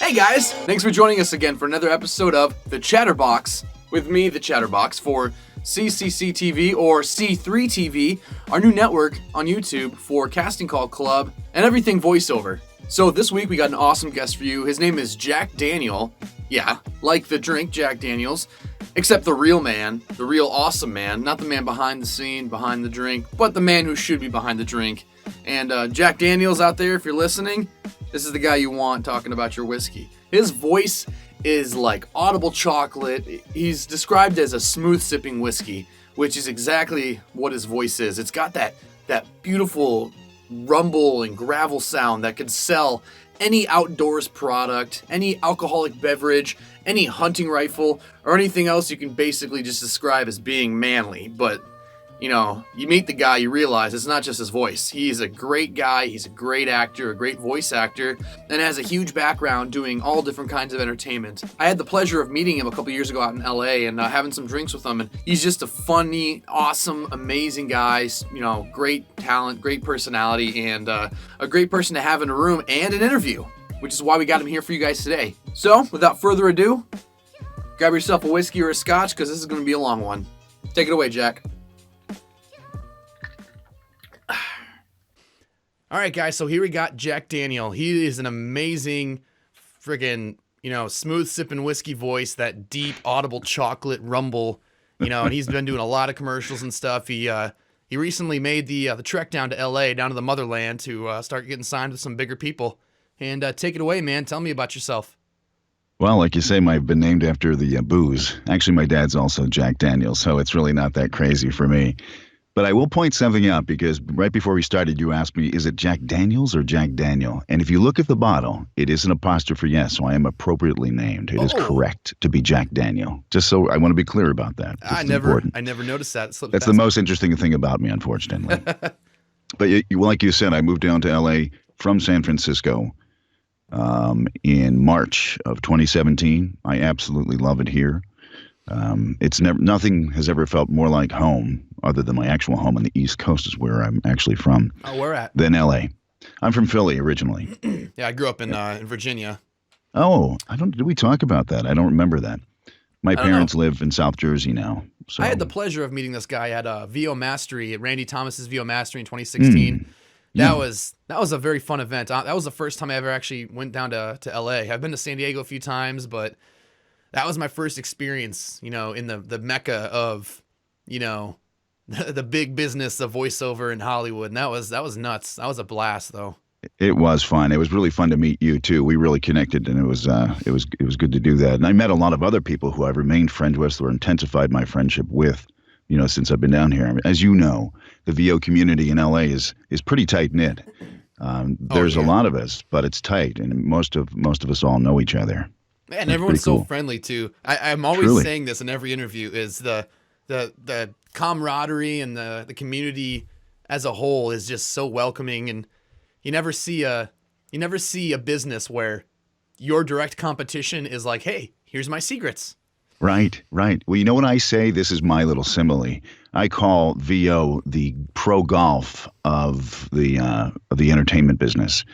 Hey guys! Thanks for joining us again for another episode of The Chadderbox with me, The Chadderbox, for CCC TV or C3 TV, our new network on YouTube for Casting Call Club and everything voiceover. So this week we got an awesome guest for you. His name is Jack Daniel. Yeah, like the drink Jack Daniels, except the real man, the real awesome man, not the man behind the scene, behind the drink, but the man who should be behind the drink. And Jack Daniels out there, if you're listening, this is the guy you want talking about your whiskey. His voice is like audible chocolate. He's described as a smooth sipping whiskey, which is exactly what his voice is. It's got that beautiful rumble and gravel sound that could sell any outdoors product, any alcoholic beverage, any hunting rifle, or anything else you can basically just describe as being manly. But you know, you meet the guy, you realize it's not just his voice. He's a great guy, he's a great actor, a great voice actor, and has a huge background doing all different kinds of entertainment. I had the pleasure of meeting him a couple years ago out in LA and having some drinks with him, and he's just a funny, awesome, amazing guy, you know, great talent, great personality, and a great person to have in a room and an interview, which is why we got him here for you guys today. So, without further ado, grab yourself a whiskey or a scotch, because this is going to be a long one. Take it away, Jack. All right, guys, so here we got Jack Daniel. He is an amazing friggin', you know, smooth sipping whiskey voice, that deep audible chocolate rumble, you know, and he's been doing a lot of commercials and stuff. He recently made the trek down to LA, down to the motherland, to start getting signed with some bigger people. And take it away, man. Tell me about yourself. Well, like you say, I've been named after the booze. Actually, my dad's also Jack Daniel, so it's really not that crazy for me. But I will point something out, because right before we started, you asked me, is it Jack Daniels or Jack Daniel? And if you look at the bottle, it is an apostrophe S, so I am appropriately named. It is correct to be Jack Daniel. Just so I want to be clear about that. I never noticed that. That's the most interesting thing about me, unfortunately. But like you said, I moved down to L.A. from San Francisco in March of 2017. I absolutely love it here. Nothing has ever felt more like home, other than my actual home on the East Coast is where I'm actually from. Oh, where at? Than LA. I'm from Philly originally. Yeah, I grew up in Virginia. Oh, did we talk about that? I don't remember that. My parents live in South Jersey now. So. I had the pleasure of meeting this guy at VO Mastery, at Randy Thomas's VO Mastery in 2016. That was a very fun event. That was the first time I ever actually went down to LA. I've been to San Diego a few times, but that was my first experience, you know, in the mecca of, you know, the big business of voiceover in Hollywood. And that was nuts. That was a blast, though. It was fun. It was really fun to meet you too. We really connected, and it was good to do that. And I met a lot of other people who I've remained friends with, or intensified my friendship with, you know, since I've been down here. I mean, as you know, the VO community in LA is pretty tight knit. There's a lot of us, but it's tight, and most of us all know each other. Man, everyone's so friendly too. I'm always saying this in every interview, is the camaraderie and the community as a whole is just so welcoming, and you never see a business where your direct competition is like, hey, here's my secrets. Right. Well, you know what I say? This is my little simile. I call VO the pro golf of the entertainment business.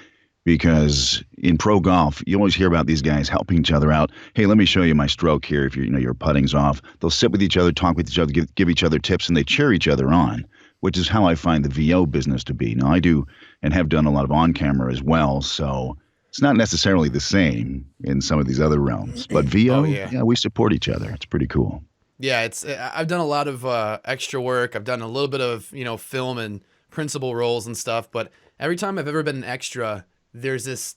Because in pro golf, you always hear about these guys helping each other out. Hey, let me show you my stroke here. If your putting's off, they'll sit with each other, talk with each other, give each other tips, and they cheer each other on, which is how I find the VO business to be. Now, I do and have done a lot of on-camera as well, so it's not necessarily the same in some of these other realms. But VO, yeah, we support each other. It's pretty cool. Yeah, I've done a lot of extra work. I've done a little bit of, you know, film and principal roles and stuff. But every time I've ever been an extra, there's this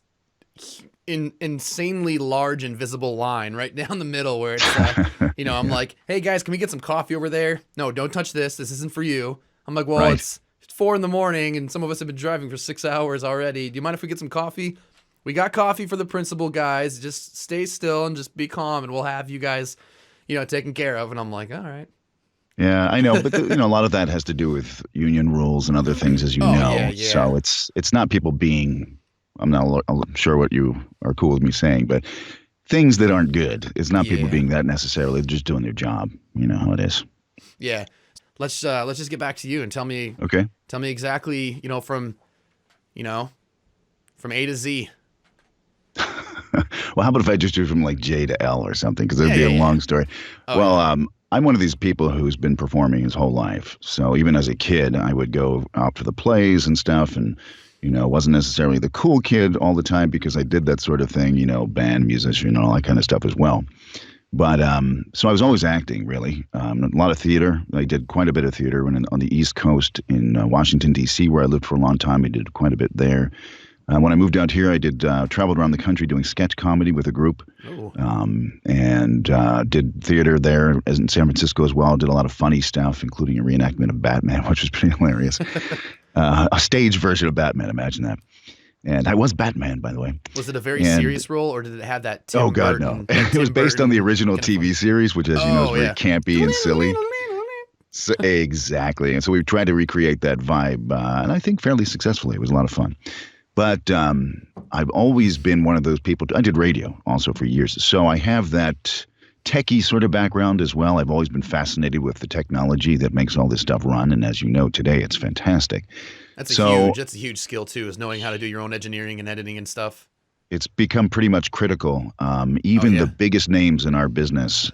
insanely large invisible line right down the middle where it's, you know, I'm like, hey guys, can we get some coffee over there? No, don't touch this. This isn't for you. I'm like, well, it's 4 a.m. and some of us have been driving for 6 hours already. Do you mind if we get some coffee? We got coffee for the principal guys. Just stay still and just be calm, and we'll have you guys, you know, taken care of. And I'm like, all right. Yeah, I know, but you know, a lot of that has to do with union rules and other things, as you know. Yeah. So it's not people being. I'm not sure what you are cool with me saying, but things that aren't good. It's not people being that necessarily. They're just doing their job. You know how it is. Yeah. Let's just get back to you and tell me. Okay. Tell me exactly, from A to Z. Well, how about if I just do from like J to L or something? Because it'd Yeah, be yeah, a yeah. long story. Oh, Well, yeah. I'm one of these people who's been performing his whole life. So even as a kid, I would go out to the plays and stuff, and wasn't necessarily the cool kid all the time because I did that sort of thing, band musician and all that kind of stuff as well. But so I was always acting, really. A lot of theater. I did quite a bit of theater on the East Coast in Washington, D.C., where I lived for a long time. I did quite a bit there. When I moved out here, I did traveled around the country doing sketch comedy with a group, Oh. and did theater there in San Francisco as well. Did a lot of funny stuff, including a reenactment of Batman, which was pretty hilarious. A stage version of Batman, imagine that. And I was Batman, by the way. Was it a very And serious role, or did it have that oh Tim God, no! Burton, that It was Tim based on the Burton original kind of TV fun? series, which, as you know, is Oh very yeah. campy and silly. So, exactly. And so we tried to recreate that vibe, and I think fairly successfully. It was a lot of fun. But I've always been one of those people. I did radio also for years. So I have that techie sort of background as well. I've always been fascinated with the technology that makes all this stuff run. And as you know, today it's fantastic. So That's a huge skill too, is knowing how to do your own engineering and editing and stuff. it's become pretty much critical. Oh Even the yeah. biggest names in our business,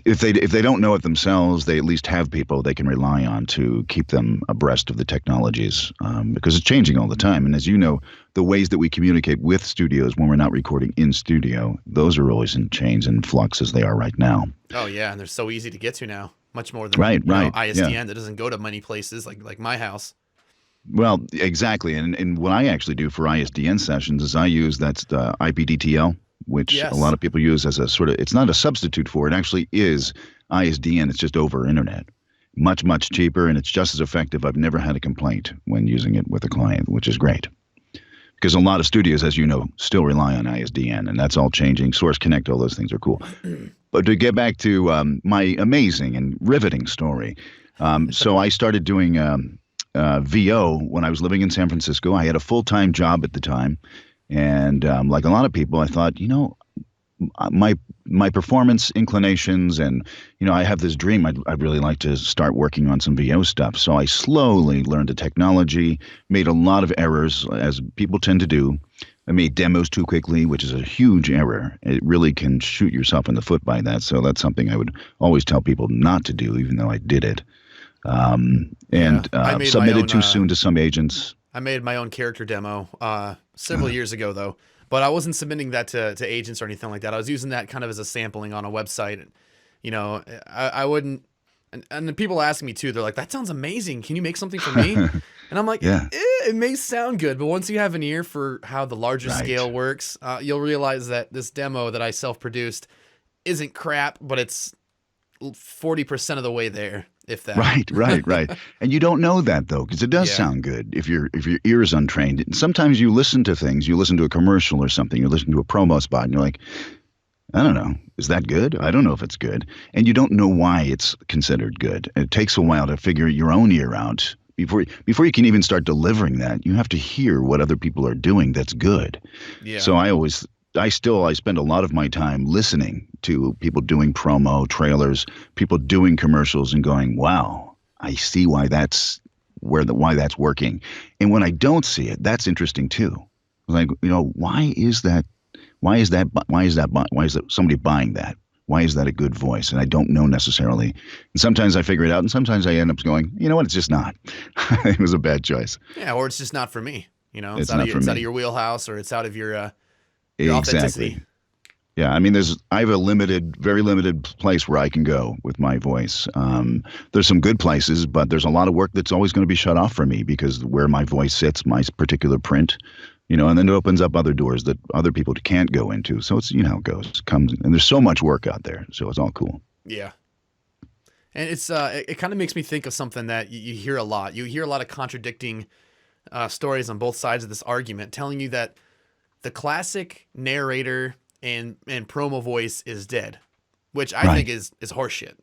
if they don't know it themselves, they at least have people they can rely on to keep them abreast of the technologies, because it's changing all the time. And as you know, the ways that we communicate with studios when we're not recording in studio, those are always in change and flux as they are right now. Oh yeah, and they're so easy to get to now, much more than Right, right, yeah. ISDN that doesn't go to many places like my house. Well, exactly. And what I actually do for ISDN sessions is I use that's the IPDTL, which a lot Yes. of people use as a sort of, it's not a substitute for it. Actually is ISDN. It's just over internet. Much, much cheaper, and it's just as effective. I've never had a complaint when using it with a client, which is great. Because a lot of studios, as you know, still rely on ISDN, and that's all changing. Source Connect, all those things are cool. But to get back to my amazing and riveting story, so I started doing VO when I was living in San Francisco. I had a full-time job at the time, and like a lot of people, I thought, my performance inclinations, and I have this dream. I'd really like to start working on some VO stuff. So I slowly learned the technology, made a lot of errors, as people tend to do. I made demos too quickly, which is a huge error. It really can shoot yourself in the foot by that. So that's something I would always tell people not to do, even though I did it. Yeah. And I made my submitted own too soon to some agents. I made my own character demo several years ago though, but I wasn't submitting that to agents or anything like that. I was using that kind of as a sampling on a website. I wouldn't. And the people ask me too. They're like, "That sounds amazing. Can you make something for me?" And I'm like, Yeah. It may sound good, but once you have an ear for how the larger Right. scale works, you'll realize that this demo that I self-produced isn't crap, but it's 40% of the way there, if that. Right. And you don't know that though, because it does Yeah. sound good if your ear is untrained. And sometimes you listen to things, you listen to a commercial or something, you listen to a promo spot, and you're like, I don't know, is that good? I don't know if it's good. And you don't know why it's considered good. It takes a while to figure your own ear out. Before you can even start delivering that, you have to hear what other people are doing that's good. Yeah. So I spend a lot of my time listening to people doing promo trailers, people doing commercials, and going, "Wow, I see why that's working." And when I don't see it, that's interesting too. Like, why is that? Why is somebody buying that? Why is that a good voice? And I don't know necessarily. And sometimes I figure it out, and sometimes I end up going, you know what? It's just not. It was a bad choice. Yeah, or it's just not for me. It's not for It's me. out of your wheelhouse, or it's out of your authenticity. Exactly. Yeah, I mean, I have a very limited place where I can go with my voice. There's some good places, but there's a lot of work that's always going to be shut off for me because where my voice sits, my particular print, and then it opens up other doors that other people can't go into. So it's, how it goes. It comes, and there's so much work out there, so it's all cool. Yeah. And it kind of makes me think of something that you hear a lot. You hear a lot of contradicting stories on both sides of this argument, telling you that the classic narrator and promo voice is dead, which I think is horseshit.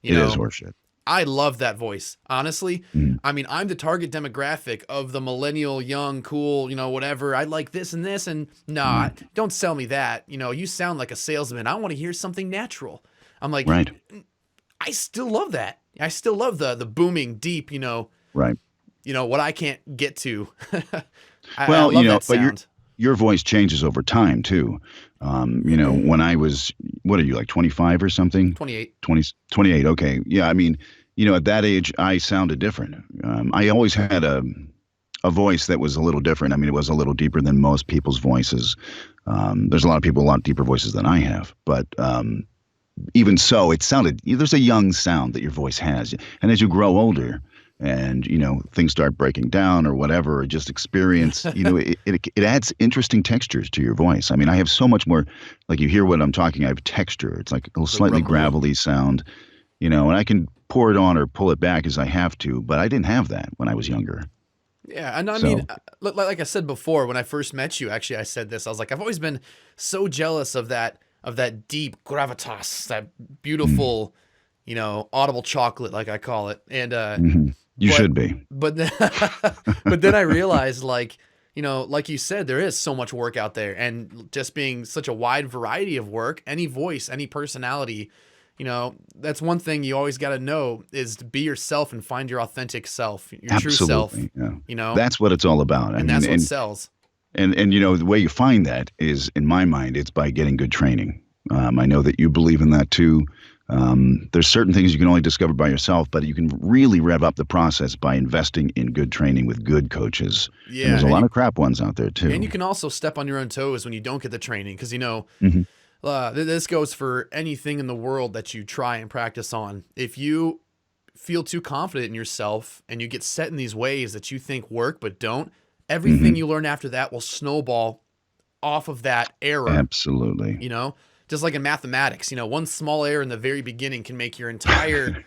It is horseshit. I love that voice, honestly. Mm. I mean, I'm the target demographic of the millennial, young, cool, whatever. I like this and this, and don't sell me that. You sound like a salesman. I want to hear something natural. I'm like, Right. I still love that. I still love the booming, deep, Right. what I can't get to. I Well, love that but sound. your voice changes over time too. When I was, what are you, like 25 or something? 28. 28. Okay. Yeah. I mean, at that age, I sounded different. I always had a voice that was a little different. I mean, it was a little deeper than most people's voices. There's a lot of people with a lot deeper voices than I have, but even so, it sounded, there's a young sound that your voice has. And as you grow older and, things start breaking down or whatever, or just experience, it adds interesting textures to your voice. I mean, I have so much more, like you hear what I'm talking, I have texture. It's like a little slightly gravelly sound, and I can pour it on or pull it back as I have to, but I didn't have that when I was younger. Yeah, and I mean, like I said before, when I first met you, actually, I said this. I was like, I've always been so jealous of that deep gravitas, that beautiful, audible chocolate, like I call it. And you should be. But then, but then I realized, like you said, there is so much work out there, and just being such a wide variety of work, any voice, any personality. That's one thing you always got to know is to be yourself and find your authentic self, your Absolutely, true self. Yeah. That's what it's all about. That's what sells. And the way you find that is, in my mind, it's by getting good training. I know that you believe in that too. There's certain things you can only discover by yourself, but you can really rev up the process by investing in good training with good coaches. Yeah, and there's a lot of crap ones out there too. And you can also step on your own toes when you don't get the training, because this goes for anything in the world that you try and practice on. If you feel too confident in yourself and you get set in these ways that you think work but don't, everything you learn after that will snowball off of that error. Absolutely. Just like in mathematics, one small error in the very beginning can make your entire,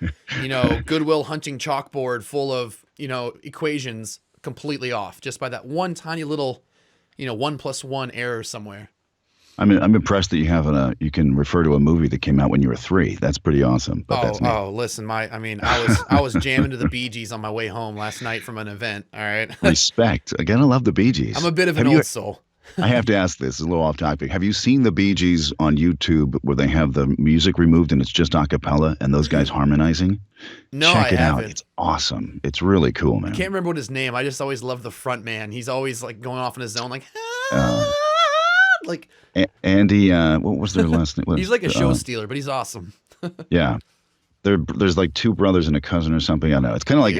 Goodwill Hunting chalkboard full of, equations completely off just by that one tiny little, 1+1 error somewhere. I'm impressed that you can refer to a movie that came out when you were 3. That's pretty awesome. But listen, I was jamming to the Bee Gees on my way home last night from an event. All right. Respect. Again, I love the Bee Gees. I'm a bit of an old soul. I have to ask this, a little off topic. Have you seen the Bee Gees on YouTube where they have the music removed and it's just a cappella and those guys harmonizing? No, Check I it haven't. out. It's awesome. It's really cool, man. I can't remember what his name. I just always love the front man. He's always like going off on his own, like, Andy, what was their last name? He's like a show stealer, but he's awesome. Yeah. There's like 2 brothers and a cousin or something. I know. It's kind of like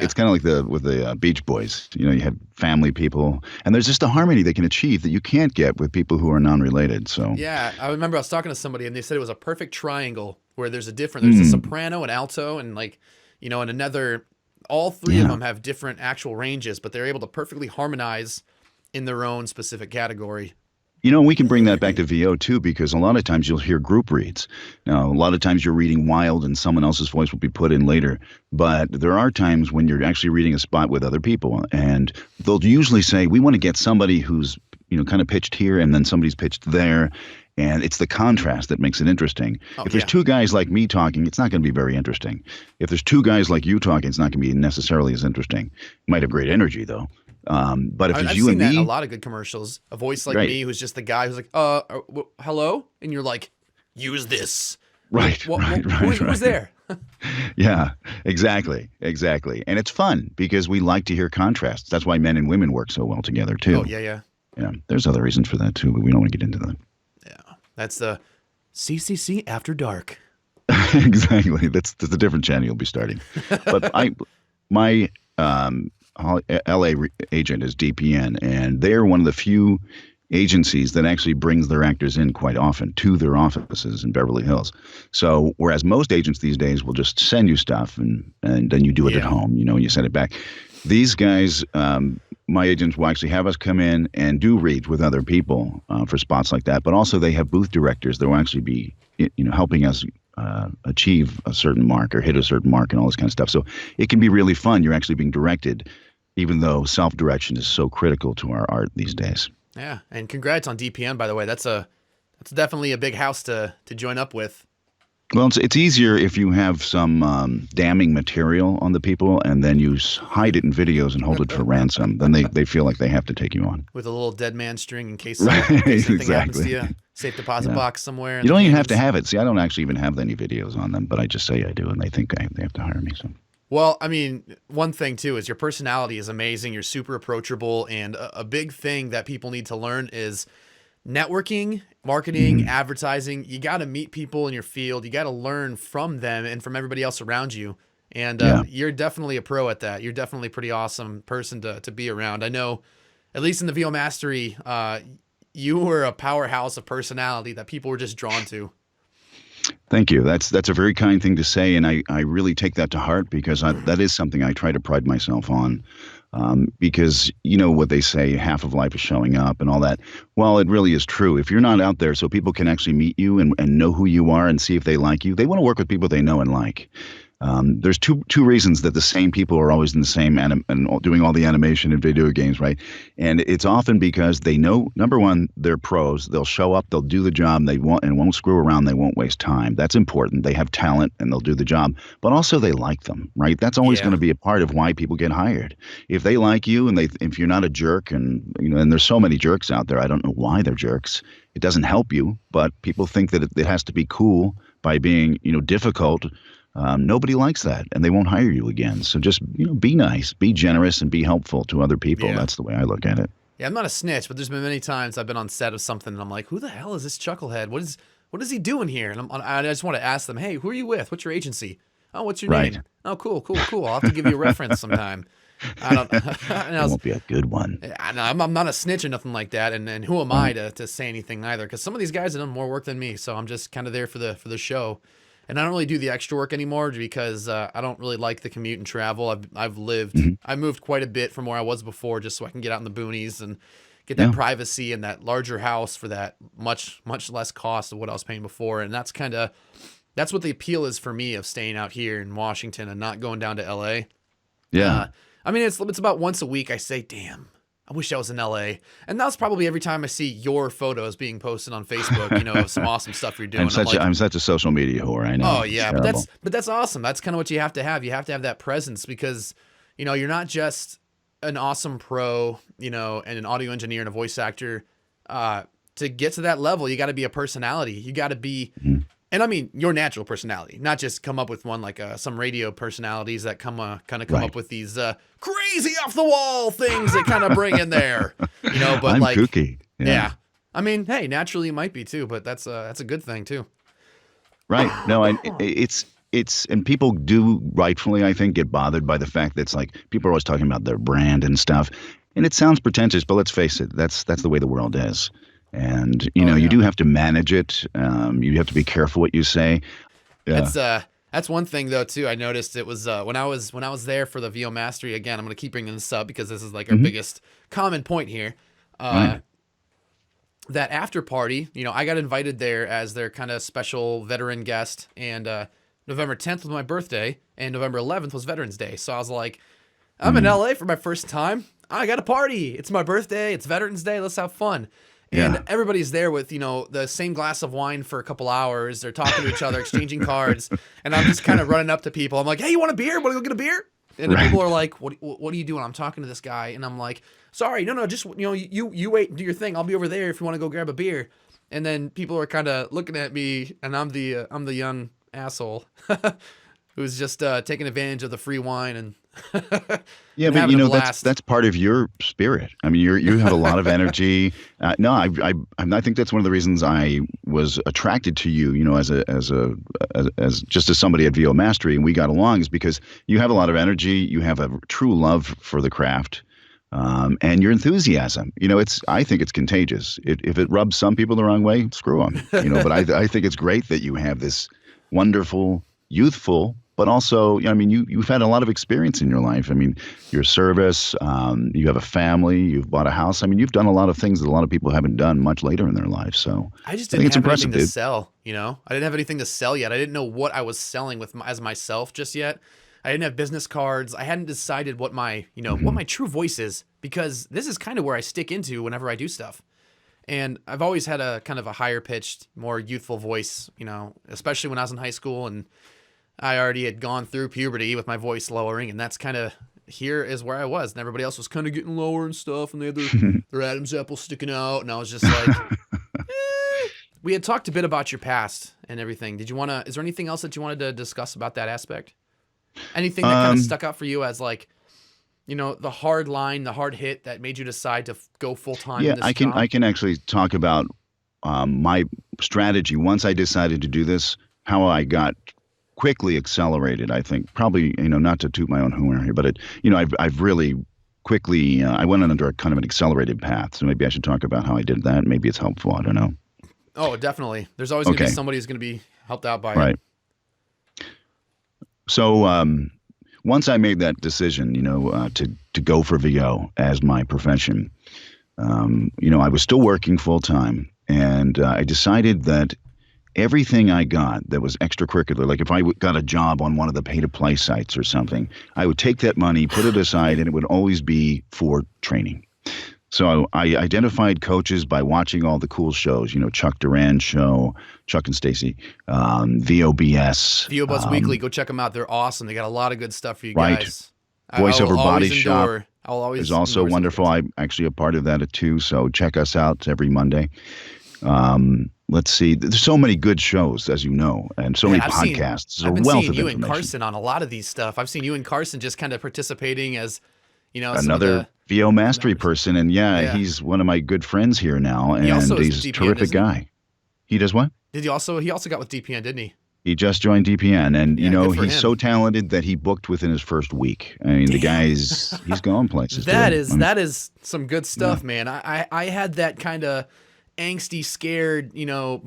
with the Beach Boys. You have family people, and there's just a harmony they can achieve that you can't get with people who are non-related. So yeah, I remember I was talking to somebody and they said it was a perfect triangle where there's a soprano, an alto, and and another. All 3 of them have different actual ranges, but they're able to perfectly harmonize in their own specific category. We can bring that back to VO too, because a lot of times you'll hear group reads. Now, a lot of times you're reading wild and someone else's voice will be put in later. But there are times when you're actually reading a spot with other people, and they'll usually say, we want to get somebody who's, kind of pitched here and then somebody's pitched there. And it's the contrast that makes it interesting. If there's 2 guys like me talking, it's not going to be very interesting. If there's 2 guys like you talking, it's not going to be necessarily as interesting. You might have great energy, though. But if it's you and me, I've seen that in a lot of good commercials. A voice like me, who's just the guy who's like, hello, and you're like, use this. Right. Who's there? Yeah, exactly. And it's fun because we like to hear contrasts. That's why men and women work so well together too. Oh yeah. Yeah. There's other reasons for that too, but we don't want to get into that. Yeah, that's the CCC After Dark. Exactly. That's a different channel you'll be starting. But my LA agent is DPN, and they're one of the few agencies that actually brings their actors in quite often to their offices in Beverly Hills. So whereas most agents these days will just send you stuff and then you do it at home, and you send it back. These guys, my agents will actually have us come in and do reads with other people for spots like that. But also they have booth directors that will actually be, helping us achieve a certain mark or hit a certain mark and all this kind of stuff. So it can be really fun. You're actually being directed, even though self-direction is so critical to our art these days. Yeah, and congrats on DPN, by the way. That's definitely a big house to join up with. Well, it's easier if you have some damning material on the people and then you hide it in videos and hold it for ransom. Then they feel like they have to take you on. With a little dead man string in case something happens to you. Safe deposit box somewhere. You don't even have to have it. See, I don't actually even have any videos on them, but I just say I do, and they think they have to hire me. So Well, I mean, one thing too is your personality is amazing. You're super approachable, and a big thing that people need to learn is networking, marketing, Mhm. advertising. You got to meet people in your field. You got to learn from them and from everybody else around you. And Yeah. you're definitely a pro at that. You're definitely a pretty awesome person to be around. I know, at least in the VO Mastery, you were a powerhouse of personality that people were just drawn to. Thank you. That's a very kind thing to say, and I really take that to heart because that is something I try to pride myself on. Because you know what they say, half of life is showing up and all that. Well, it really is true. If you're not out there so people can actually meet you and know who you are and see if they like you, they want to work with people they know and like. There's two reasons that the same people are always in the same doing all the animation in video games, right? And it's often because they know, number one, they're pros. They'll show up, they'll do the job they want, and won't screw around. They won't waste time. That's important. They have talent and they'll do the job. But also they like them, right? That's always going Yeah. to be a part of why people get hired. If they like you and if you're not a jerk, and there's so many jerks out there, I don't know why they're jerks. It doesn't help you, but people think that it has to be cool by being, difficult. Nobody likes that, and they won't hire you again. So just be nice, be generous, and be helpful to other people. Yeah. That's the way I look at it. Yeah, I'm not a snitch, but there's been many times I've been on set of something and I'm like, who the hell is this chucklehead? What is he doing here? And I just want to ask them, hey, who are you with? What's your agency? Oh, what's your Right. name? Oh, cool. I'll have to give you a reference sometime. I don't. And It won't be a good one. I'm not a snitch or nothing like that. And who am I to say anything either? Because some of these guys have done more work than me, so I'm just kind of there for the show. And I don't really do the extra work anymore because I don't really like the commute and travel. I moved quite a bit from where I was before just so I can get out in the boonies and get that Yeah. privacy and that larger house for that much less cost of what I was paying before. And that's what the appeal is for me of staying out here in Washington and not going down to LA. Yeah. I mean, it's about once a week I say, damn, I wish I was in LA. And that's probably every time I see your photos being posted on Facebook, of some awesome stuff you're doing. I'm such a social media whore. I know. Oh It's yeah, terrible. but that's awesome. That's kind of what you have to have. You have to have that presence because, you're not just an awesome pro, and an audio engineer and a voice actor. To get to that level, you got to be a personality. You got to be, and I mean your natural personality, not just come up with one like some radio personalities that come Right. up with these crazy off the wall things that kind of bring in there, But I'm like, kooky. yeah. I mean, hey, naturally you might be too, but that's a good thing too. Right. No, it's and people do rightfully, I think, get bothered by the fact that it's like people are always talking about their brand and stuff. And it sounds pretentious, but let's face it, that's the way the world is. And you Oh, you yeah. do have to manage it. You have to be careful what you say. Yeah. That's one thing though too. I noticed it was when I was there for the VO Mastery again. I'm gonna keep bringing this up because this is like our biggest common point here. Right. That after party, I got invited there as their kind of special veteran guest, and November 10th was my birthday, and November 11th was Veterans Day. So I was like, I'm in LA for my first time. I got a party. It's my birthday. It's Veterans Day. Let's have fun. And Yeah. everybody's there with, the same glass of wine for a couple hours. They're talking to each other, exchanging cards. And I'm just kind of running up to people. I'm like, hey, you want a beer? Want to go get a beer? And then Right. people are like, what are you doing? I'm talking to this guy. And I'm like, sorry, no, just, you wait and do your thing. I'll be over there if you want to go grab a beer. And then people are kind of looking at me, and I'm the young asshole who's just taking advantage of the free wine and Yeah, and but having a that's blast. that's part of your spirit. I mean, you have a lot of energy. No, I think that's one of the reasons I was attracted to you. As just as somebody at VO Mastery, and we got along, is because you have a lot of energy. You have a true love for the craft, and your enthusiasm. I think it's contagious. If it rubs some people the wrong way, screw them. But I think it's great that you have this wonderful, youthful. But also, you've had a lot of experience in your life. I mean, your service, you have a family, you've bought a house. I mean, you've done a lot of things that a lot of people haven't done much later in their life. So I just think didn't it's have impressive, anything to dude. sell, I didn't have anything to sell yet. I didn't know what I was selling as myself just yet. I didn't have business cards. I hadn't decided what my, what my true voice is, because this is kind of where I stick into whenever I do stuff. And I've always had a kind of a higher pitched, more youthful voice, especially when I was in high school, and I already had gone through puberty with my voice lowering, and that's kind of here is where I was, and everybody else was kind of getting lower and stuff, and they had their Adam's apple sticking out, and I was just like, We had talked a bit about your past and everything. Is there anything else that you wanted to discuss about that aspect? Anything that kind of stuck out for you as like, the hard line, the hard hit that made you decide to go full time Yeah, in this job? I can actually talk about my strategy once I decided to do this. How I got quickly accelerated. I think probably not to toot my own horn here, but I've really quickly I went under a kind of an accelerated path. So maybe I should talk about how I did that. Maybe it's helpful. I don't know. Oh, definitely. There's always going to be Okay. somebody who's going to be helped out by Right. it. So once I made that decision, to go for VO as my profession, I was still working full time, and I decided that everything I got that was extracurricular, like if I got a job on one of the pay-to-play sites or something, I would take that money, put it aside, and it would always be for training. So I identified coaches by watching all the cool shows, Chuck Duran show, Chuck and Stacy, VOBS. VO Buzz Weekly, go check them out. They're awesome. They got a lot of good stuff for you Right. guys. Voiceover Body Shop is also wonderful. I'm actually a part of that too, so check us out every Monday. Let's see. There's so many good shows, as you know, and so many podcasts. I've been wealth seeing of you and information. Carson on a lot of these stuff. I've seen you and Carson just kind of participating as, Another VO mastery person, and he's one of my good friends here now, and he's a terrific guy. He does what? He also got with DPN, didn't he? He just joined DPN, and he's him. so talented that he booked within his first week. I mean, the guy's he's going places. That is some good stuff, man. I had that kind of angsty, scared,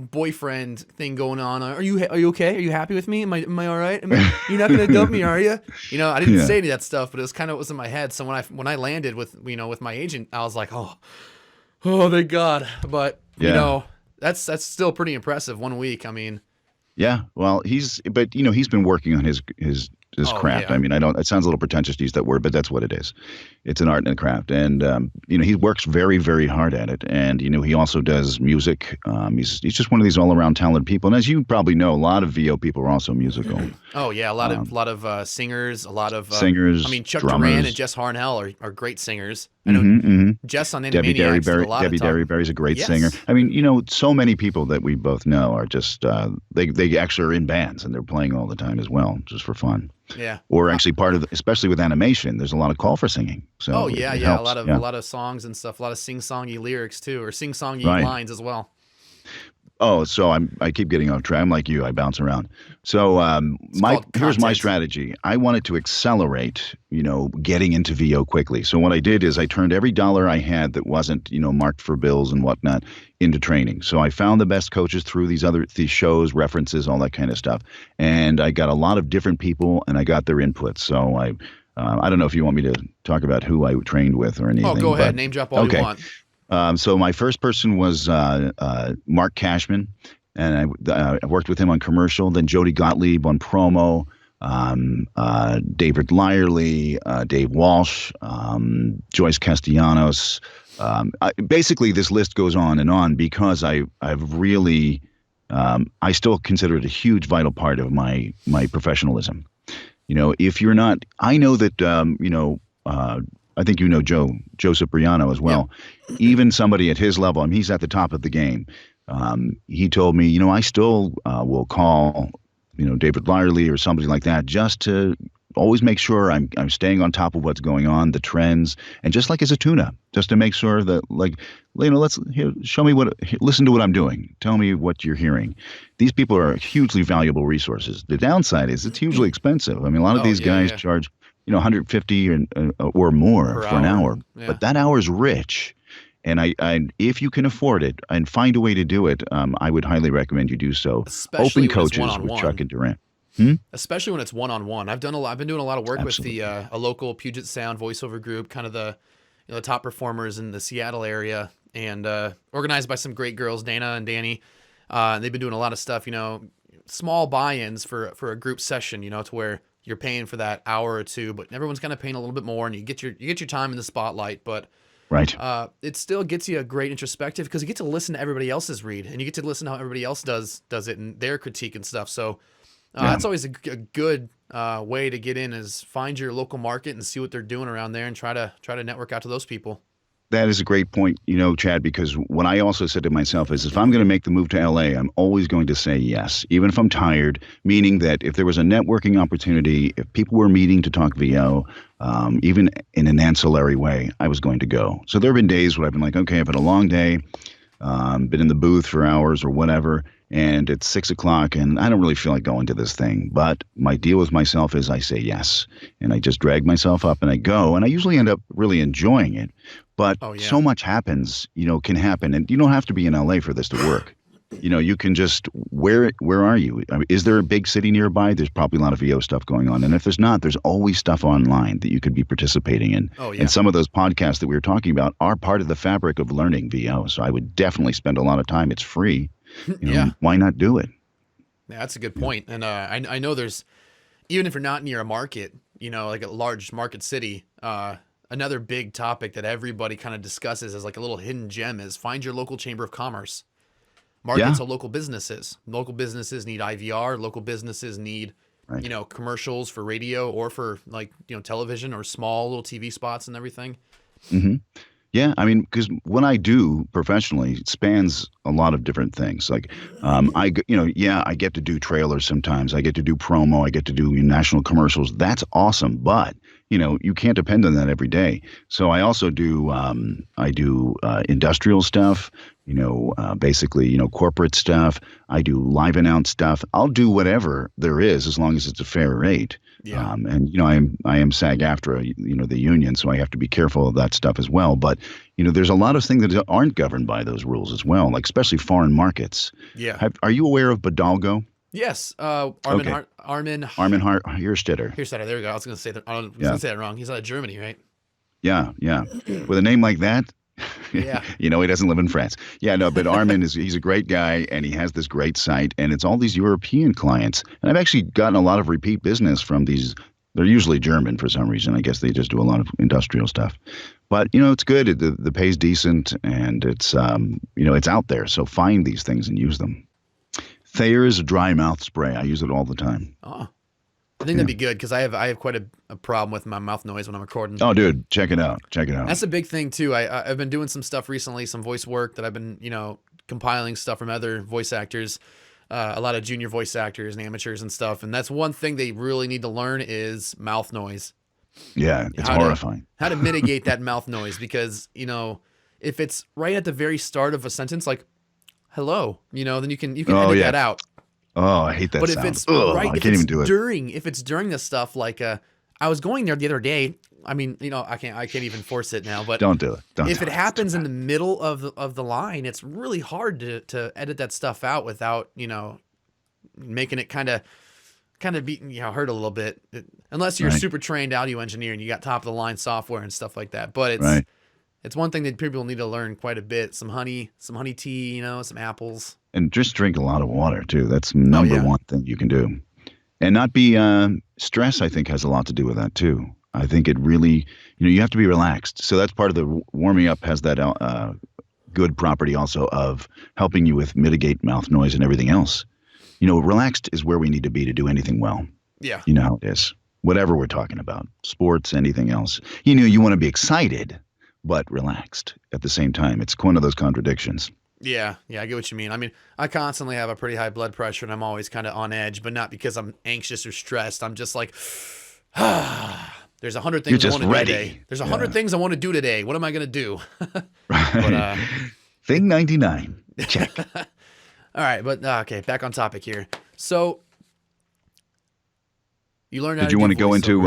boyfriend thing going on. Are you okay? Are you happy with me? Am I all right? You're not gonna dump me, are you? I didn't say any of that stuff, but it was kind of what was in my head. So when I landed with with my agent, I was like, oh, thank God. But that's still pretty impressive. 1 week. I mean. Yeah, well, he's been working on his craft. Yeah. I mean, it sounds a little pretentious to use that word, but that's what it is. It's an art and a craft, and he works very, very hard at it. And he also does music. He's just one of these all-around talented people. And as you probably know, a lot of VO people are also musical. Oh yeah, a lot of singers, a lot of singers. I mean, Chuck drummers. Duran and Jess Harnell are great singers. I know Jess on Debbie Derryberry's a great singer. I mean, so many people that we both know are just they actually are in bands and they're playing all the time as well, just for fun. Yeah. Or actually part of, especially with animation, there's a lot of call for singing. So it helps. a lot of songs and stuff, a lot of sing-songy lyrics too, or sing-songy lines as well. Oh, so I keep getting off track. I'm like you. I bounce around. So here's my strategy. I wanted to accelerate, getting into VO quickly. So what I did is I turned every dollar I had that wasn't, marked for bills and whatnot into training. So I found the best coaches through these shows, references, all that kind of stuff. And I got a lot of different people and I got their input. So I don't know if you want me to talk about who I trained with or anything. Oh, go ahead. Name drop all you want. So my first person was Mark Cashman, and I worked with him on commercial. Then Jody Gottlieb on promo, David Lyerly, Dave Walsh, Joyce Castellanos. Basically, this list goes on because I've really I still consider it a huge vital part of my professionalism. If you're not, I know that I think Joe Cipriano as well. Yeah. Even somebody at his level, he's at the top of the game. He told me, I still will call, David Lyerly or somebody like that, just to always make sure I'm staying on top of what's going on, the trends, and just like as a tune-up, just to make sure that listen to what I'm doing. Tell me what you're hearing. These people are hugely valuable resources. The downside is it's hugely expensive. A lot of these guys charge 150 or more for an hour. Yeah. But that hour is rich. And I if you can afford it and find a way to do it, I would highly recommend you do so. Especially Open coaches with Chuck and Durant. Especially when it's one-on-one. I've been doing a lot of work Absolutely. with a local Puget Sound voiceover group, kind of the the top performers in the Seattle area, and organized by some great girls, Dana and Danny. They've been doing a lot of stuff, small buy-ins for a group session, to where you're paying for that hour or two, but everyone's kind of paying a little bit more, and you get your time in the spotlight. But right, it still gets you a great introspective because you get to listen to everybody else's read, and you get to listen to how everybody else does it and their critique and stuff. So that's always a good way to get in, is find your local market and see what they're doing around there and try to network out to those people. that is a great point, Chad, because what I also said to myself is if I'm going to make the move to LA, I'm always going to say yes, even if I'm tired, meaning that if there was a networking opportunity, if people were meeting to talk VO, even in an ancillary way, I was going to go. So there have been days where I've been like, okay, I've had a long day, been in the booth for hours or whatever, and it's 6 o'clock and I don't really feel like going to this thing. But my deal with myself is I say yes, and I just drag myself up and I go, and I usually end up really enjoying it. But so much happens, can happen, and you don't have to be in LA for this to work. You can just, where are you? I mean, is there a big city nearby? There's probably a lot of VO stuff going on. And if there's not, there's always stuff online that you could be participating in. Oh, yeah. And some of those podcasts that we were talking about are part of the fabric of learning VO. So I would definitely spend a lot of time. It's free. Why not do it? Yeah, that's a good point. And I know there's, even if you're not near a market, like a large market city, another big topic that everybody kind of discusses as like a little hidden gem is find your local chamber of commerce. Markets of local businesses. Local businesses need IVR. Local businesses need, commercials for radio or for television or small little TV spots and everything. Mm-hmm. Yeah, I mean, because what I do professionally spans a lot of different things. Like, I get to do trailers sometimes. I get to do promo. I get to do national commercials. That's awesome, but you can't depend on that every day. So I also do industrial stuff. Basically, corporate stuff. I do live announce stuff. I'll do whatever there is as long as it's a fair rate. Yeah. I am SAG-AFTRA, the union, so I have to be careful of that stuff as well. But, there's a lot of things that aren't governed by those rules as well, like especially foreign markets. Yeah. Are you aware of Bidalgo? Yes. Armin Hirstetter. Hirstetter. There we go. I was going to say that. I was going to say that wrong. He's out of Germany, right? Yeah. With a name like that. Yeah. He doesn't live in France. Yeah, no, but Armin he's a great guy, and he has this great site, and it's all these European clients. And I've actually gotten a lot of repeat business from these. They're usually German for some reason. I guess they just do a lot of industrial stuff. But, it's good. The pay's decent, and it's, it's out there. So find these things and use them. Thayer is a dry mouth spray. I use it all the time. Oh, I think that'd be good because I have quite a problem with my mouth noise when I'm recording. Oh, dude, check it out. That's a big thing too. I've been doing some stuff recently, some voice work that I've been compiling stuff from other voice actors, a lot of junior voice actors and amateurs and stuff. And that's one thing they really need to learn is mouth noise. Yeah, it's horrifying. How to mitigate that mouth noise because if it's right at the very start of a sentence like hello, then you can edit that out. Oh, I hate that but sound. If it's right, I can't even do it. If it's during the stuff like I was going there the other day. I mean, I can't even force it now. But don't do it. If it happens in the middle of the line, it's really hard to edit that stuff out without making it kind of be hurt a little bit. Unless you're a super trained audio engineer and you got top of the line software and stuff like that. But it's one thing that people need to learn quite a bit. Some honey tea, some apples. And just drink a lot of water, too. That's number one thing you can do. And not be stress, I think, has a lot to do with that, too. I think it really, you have to be relaxed. So that's part of the warming up has that good property also of helping you with mitigate mouth noise and everything else. Relaxed is where we need to be to do anything well. Yeah. You know how it is. Whatever we're talking about, sports, anything else. You want to be excited, but relaxed at the same time. It's one of those contradictions. Yeah, I get what you mean. I mean, I constantly have a pretty high blood pressure, and I'm always kind of on edge, but not because I'm anxious or stressed. I'm just like, there's 100 things I want to do today. There's 100 things I want to do today. What am I going to do? But, Thing 99. Check. All right, but okay, back on topic here. So you learned how Did you want to go into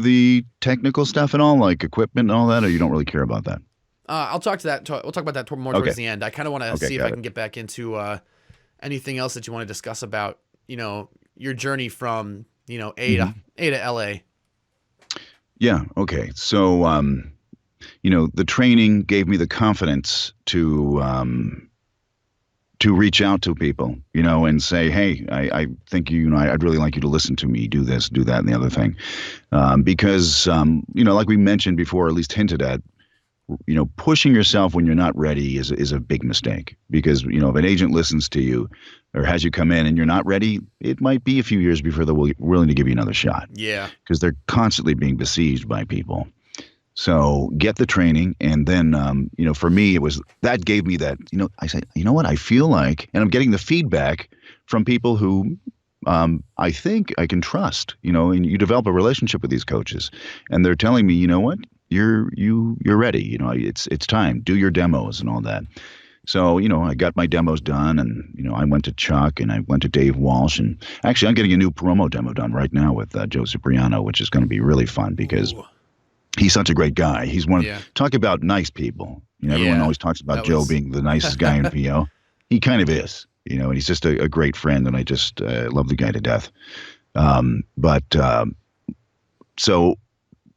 the technical stuff and all, like equipment and all that, or you don't really care about that? We'll talk about that more towards the end. I kind of want to see if I can get back into anything else that you want to discuss about, your journey from, A to LA. Yeah. Okay. So, the training gave me the confidence to reach out to people, and say, hey, I think, I'd really like you to listen to me, do this, do that, and the other thing. Because, like we mentioned before, or at least hinted at, pushing yourself when you're not ready is a big mistake because, if an agent listens to you or has you come in and you're not ready, it might be a few years before they're willing to give you another shot. Yeah. Because they're constantly being besieged by people. So get the training, and then for me, that gave me that. I said, you know what, I feel like, and I'm getting the feedback from people who I think I can trust. And you develop a relationship with these coaches, and they're telling me, you know what, you're ready. It's time. Do your demos and all that. So, I got my demos done, and, I went to Chuck and I went to Dave Walsh, and actually I'm getting a new promo demo done right now with Joe Cipriano, which is going to be really fun because he's such a great guy. He's talk about nice people. Everyone always talks about Joe being the nicest guy in VO. He kind of is, and he's just a great friend, and I just love the guy to death. So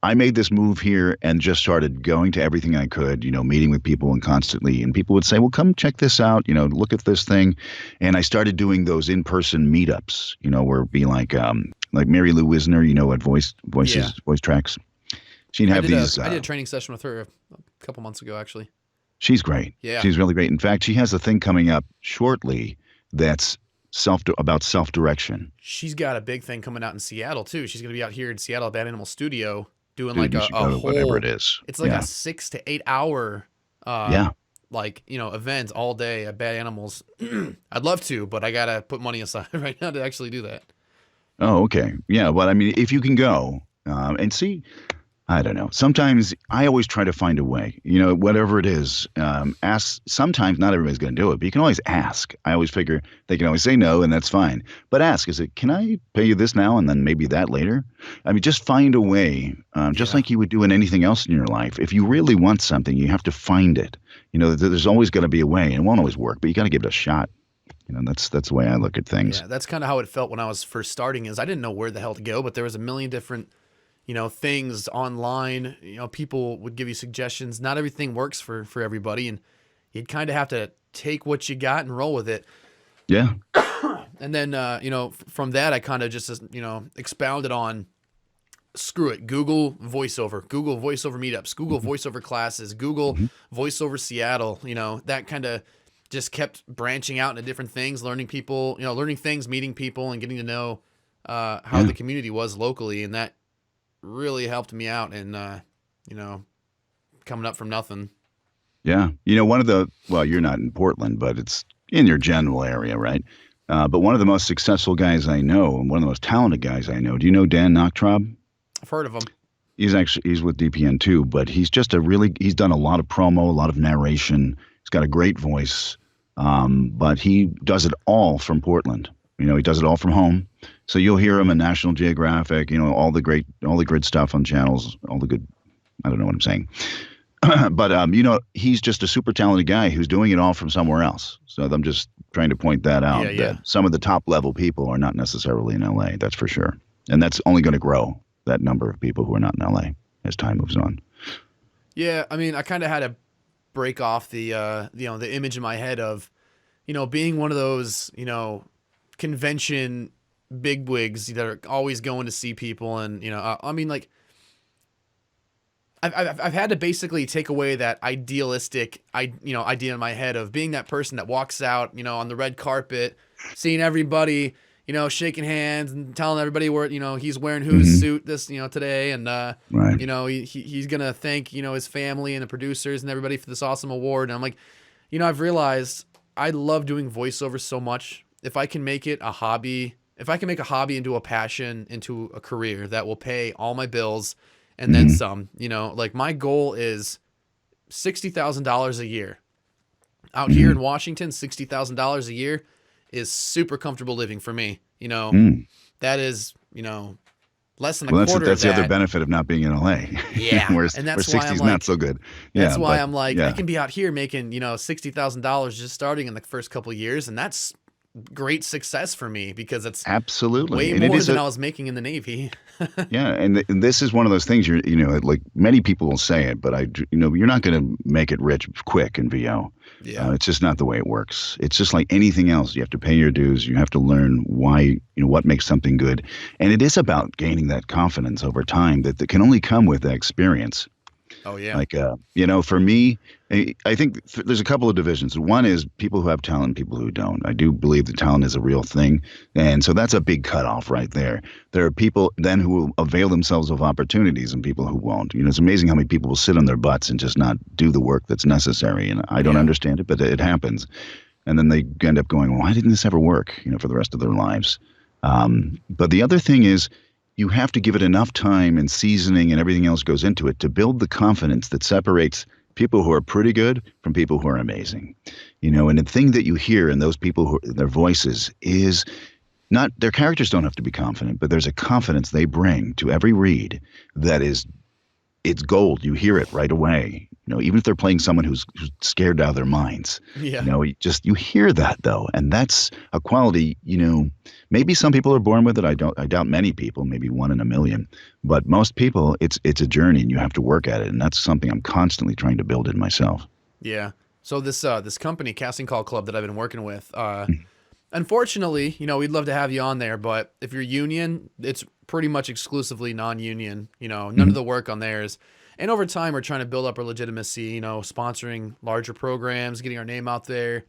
I made this move here and just started going to everything I could, meeting with people and constantly. And people would say, well, come check this out, look at this thing. And I started doing those in-person meetups, where it'd be like Mary Lou Wisner, at Voice Tracks. She'd have these. I did a training session with her a couple months ago, actually. She's great. Yeah. She's really great. In fact, she has a thing coming up shortly that's about self-direction. She's got a big thing coming out in Seattle, too. She's going to be out here in Seattle at Bad Animal Studio doing a whole, whatever it is. It's like a 6 to 8 hour event all day at Bad Animals. I'd love to, but I gotta put money aside right now to actually do that. Oh, okay. Yeah, well, I mean, if you can go and see, I don't know. Sometimes I always try to find a way, whatever it is. Ask. Sometimes not everybody's going to do it, but you can always ask. I always figure they can always say no, and that's fine. But ask, can I pay you this now and then maybe that later? I mean, just find a way, just like you would do in anything else in your life. If you really want something, you have to find it. There's always going to be a way, and it won't always work, but you got to give it a shot. That's the way I look at things. Yeah, that's kind of how it felt when I was first starting. Is I didn't know where the hell to go, but there was a million different things online. People would give you suggestions. Not everything works for everybody, and you'd kind of have to take what you got and roll with it. Yeah. And then, from that, I kind of just, expounded on, screw it, Google voiceover meetups, Google voiceover classes, Google voiceover Seattle, that kind of just kept branching out into different things, learning things, meeting people, and getting to know how the community was locally. And that really helped me out in, coming up from nothing. Yeah. You're not in Portland, but it's in your general area, right? But one of the most successful guys I know, and one of the most talented guys I know, do you know Dan Knocktraub? I've heard of him. He's with DPN too, but he's just he's done a lot of promo, a lot of narration. He's got a great voice, but he does it all from Portland. He does it all from home. So you'll hear him in National Geographic, all the great stuff on channels, all the good, I don't know what I'm saying. But, he's just a super talented guy who's doing it all from somewhere else. So I'm just trying to point that out, that some of the top level people are not necessarily in LA, that's for sure. And that's only going to grow, that number of people who are not in LA as time moves on. Yeah, I mean, I kind of had to break off the image in my head of, being one of those, convention bigwigs that are always going to see people. And, I've had to basically take away that idealistic, idea in my head of being that person that walks out, on the red carpet, seeing everybody, shaking hands and telling everybody where, he's wearing whose suit this, today. And, right. He's going to thank, his family and the producers and everybody for this awesome award. And I'm like, I've realized I love doing voiceover so much. If I can make it a hobby, into a passion, into a career that will pay all my bills and then some, my goal is $60,000 a year out here in Washington. $60,000 a year is super comfortable living for me. That is, less than a quarter that's of that. The other benefit of not being in LA. Yeah. where and that's 60's not so good. Yeah, that's why I'm like, I can be out here making, $60,000 just starting in the first couple of years. And that's great success for me because it's absolutely way more than I was making in the Navy. Yeah. And this is one of those things like many people will say it, but you're not going to make it rich quick in VO. Yeah. It's just not the way it works. It's just like anything else. You have to pay your dues. You have to learn why, what makes something good. And it is about gaining that confidence over time that can only come with that experience. Oh yeah. Like, for me, I think there's a couple of divisions. One is people who have talent, people who don't. I do believe that talent is a real thing. And so that's a big cutoff right there. There are people then who will avail themselves of opportunities and people who won't. It's amazing how many people will sit on their butts and just not do the work that's necessary. And I don't understand it, but it happens. And then they end up going, well, why didn't this ever work, for the rest of their lives? But the other thing is, you have to give it enough time and seasoning and everything else goes into it to build the confidence that separates people who are pretty good from people who are amazing. And the thing that you hear in those people, their voices is not, their characters don't have to be confident, but there's a confidence they bring to every read that is, it's gold. You hear it right away. Even if they're playing someone who's scared out of their minds. Yeah. You hear that though, and that's a quality. Maybe some people are born with it. I doubt many people, maybe 1 in a million. But most people, it's a journey, and you have to work at it, and that's something I'm constantly trying to build in myself. Yeah. So this company, Casting Call Club, that I've been working with, unfortunately, we'd love to have you on there, but if you're union, it's pretty much exclusively non-union. None of the work on theirs. And over time, we're trying to build up our legitimacy, sponsoring larger programs, getting our name out there,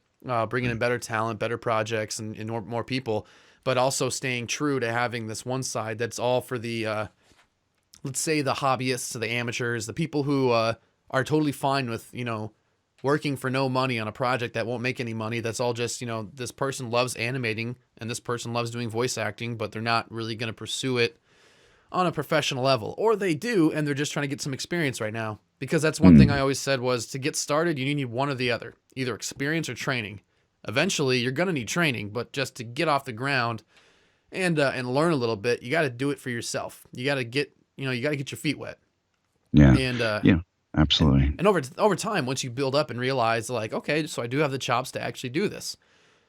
bringing in better talent, better projects, and more people, but also staying true to having this one side that's all for the, let's say, the hobbyists, the amateurs, the people who are totally fine with, working for no money on a project that won't make any money. That's all just, this person loves animating and this person loves doing voice acting, but they're not really going to pursue it on a professional level, or they do, and they're just trying to get some experience right now. Because that's one thing I always said was, to get started, you need one or the other, either experience or training. Eventually, you're going to need training, but just to get off the ground and learn a little bit, you got to do it for yourself. You got to get, you got to get your feet wet. Yeah. And yeah, absolutely. And over time, once you build up and realize, like, okay, so I do have the chops to actually do this.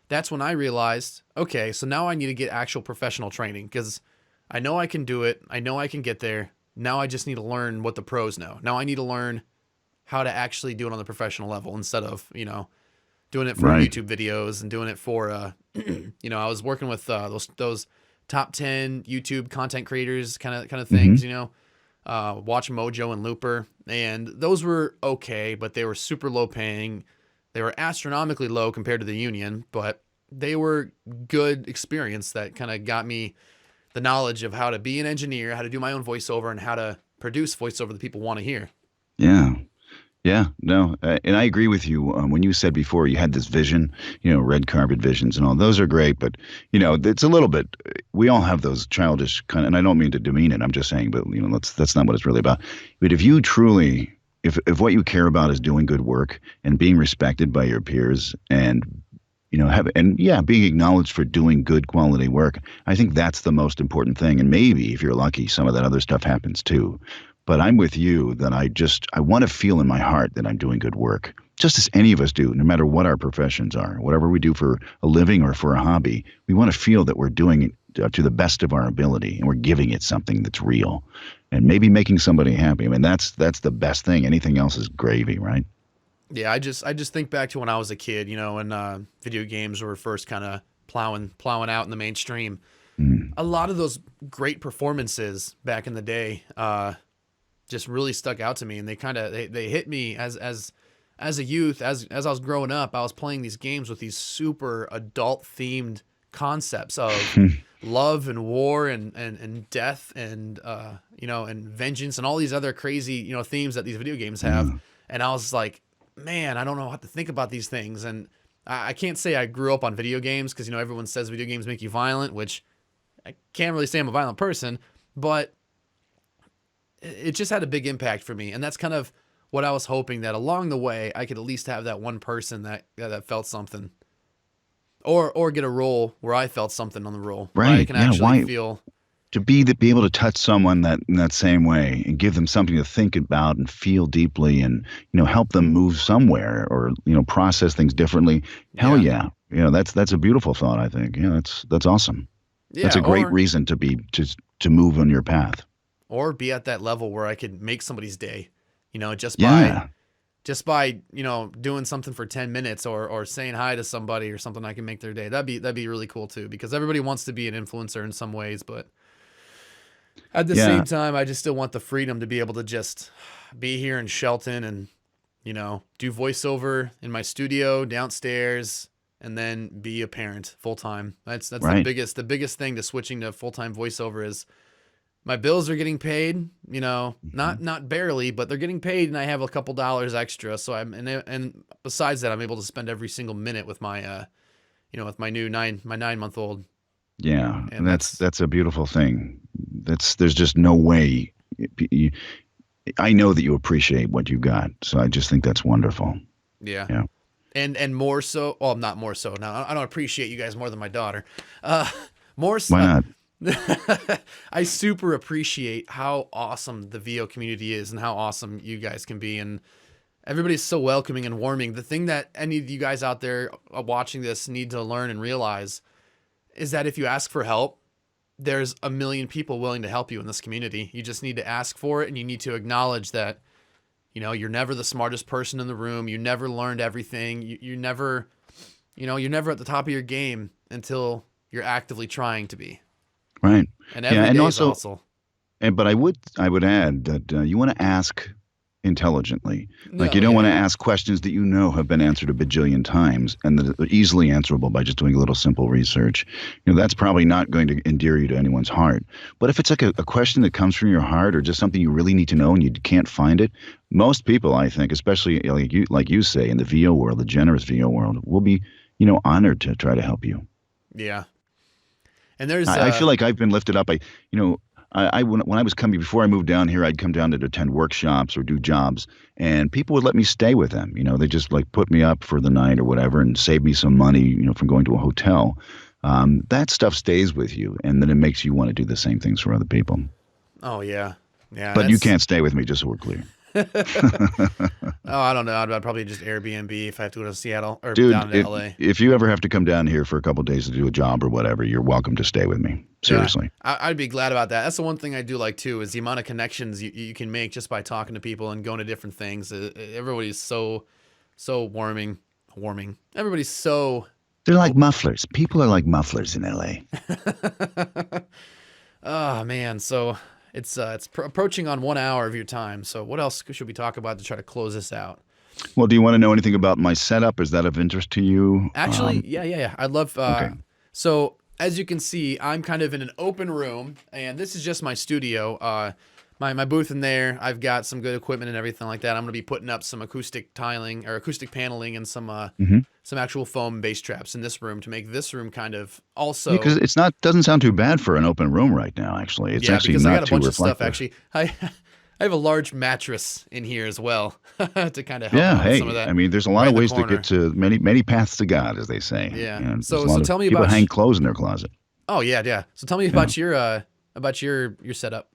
That's when I realized, okay, so now I need to get actual professional training, because I know I can do it. I know I can get there. Now I just need to learn what the pros know. Now I need to learn how to actually do it on the professional level, instead of, doing it for YouTube videos and doing it for, I was working with those top 10 YouTube content creators kind of things, Watch Mojo and Looper. And those were okay, but they were super low paying. They were astronomically low compared to the union, but they were good experience that kind of got me the knowledge of how to be an engineer, how to do my own voiceover, and how to produce voiceover that people want to hear. Yeah. Yeah, no, and I agree with you. When you said before you had this vision, red carpet visions and all, those are great, but, it's a little bit, we all have those childish kind of, and I don't mean to demean it, I'm just saying, but, that's not what it's really about. But if you truly, if what you care about is doing good work and being respected by your peers and, being acknowledged for doing good quality work, I think that's the most important thing. And maybe if you're lucky, some of that other stuff happens too. But I'm with you that I want to feel in my heart that I'm doing good work, just as any of us do, no matter what our professions are, whatever we do for a living or for a hobby. We want to feel that we're doing it to the best of our ability and we're giving it something that's real and maybe making somebody happy. I mean, that's the best thing. Anything else is gravy, right? Yeah, I just think back to when I was a kid, when video games were first kind of plowing out in the mainstream. A lot of those great performances back in the day, just really stuck out to me, and they hit me as a youth, as I was growing up. I was playing these games with these super adult themed concepts of love and war and death and and vengeance and all these other crazy themes that these video games have. And I was like, man, I don't know how to think about these things. And I can't say I grew up on video games, because everyone says video games make you violent, which I can't really say I'm a violent person, but it just had a big impact for me. And that's kind of what I was hoping, that along the way I could at least have that one person that felt something, or get a role where I felt something on the role. Right. I can actually feel to be able to touch someone in that same way and give them something to think about and feel deeply and, help them move somewhere or, process things differently. Hell yeah. That's a beautiful thought, I think. Yeah, that's awesome. Yeah, that's a great reason to move on your path. Or be at that level where I could make somebody's day, just by doing something for 10 minutes or saying hi to somebody or something. I can make their day. That'd be really cool too, because everybody wants to be an influencer in some ways, but at the same time, I just still want the freedom to be able to just be here in Shelton and, do voiceover in my studio downstairs and then be a parent full time. That's Right. the biggest thing to switching to full-time voiceover is my bills are getting paid, not barely, but they're getting paid and I have a couple dollars extra. So and besides that, I'm able to spend every single minute with my, with my 9-month-old. Yeah, And that's a beautiful thing. There's just no way. I know that you appreciate what you got, so I just think that's wonderful. Yeah. Yeah. And more so, well, not more so. Now, I don't appreciate you guys more than my daughter. More so. Why not? I super appreciate how awesome the VO community is and how awesome you guys can be. And everybody's so welcoming and warming. The thing that any of you guys out there watching this need to learn and realize is that if you ask for help, there's a million people willing to help you in this community. You just need to ask for it, and you need to acknowledge that, you're never the smartest person in the room. You never learned everything. You're never at the top of your game until you're actively trying to be. Right. And every day is a hustle. But I would add that you want to ask intelligently. Like No, you don't want to yeah. ask questions that have been answered a bajillion times and that are easily answerable by just doing a little simple research. That's probably not going to endear you to anyone's heart. But if it's like a question that comes from your heart or just something you really need to know and you can't find it, most people, I think, especially like you say in the VO world, the generous VO world, will be, honored to try to help you. Yeah. And there's I feel like I've been lifted up. When I was coming before I moved down here, I'd come down to attend workshops or do jobs, and people would let me stay with them. They just like put me up for the night or whatever, and save me some money, from going to a hotel. That stuff stays with you, and then it makes you want to do the same things for other people. Oh yeah. Yeah. But you can't stay with me, just so we're clear. Oh, I don't know. I'd probably just Airbnb if I have to go to Seattle or Dude, down to LA. if you ever have to come down here for a couple of days to do a job or whatever, you're welcome to stay with me. Seriously. Yeah, I'd be glad about that. That's the one thing I do like too, is the amount of connections you can make just by talking to people and going to different things. Everybody's so warming. Everybody's so. They're like mufflers. People are like mufflers in LA. Oh man, so it's approaching on 1 hour of your time. So what else should we talk about to try to close this out? Well, do you want to know anything about my setup? Is that of interest to you? Actually, yeah. I'd love. Okay. So as you can see, I'm kind of in an open room, and this is just my studio. My booth in there. I've got some good equipment and everything like that. I'm gonna be putting up some acoustic tiling or acoustic paneling and some actual foam bass traps in this room to make this room kind of also. Because doesn't sound too bad for an open room right now. Actually, it's actually because not I got a bunch too of stuff. reflective. Actually, I have a large mattress in here as well to kind of help Yeah, out with hey, some of that. I mean, there's a lot right of in the ways to corner. get to many paths to God, as they say. Yeah. And So- there's a so lot of tell me people about hang clothes in their closet. Oh yeah. So tell me about your setup.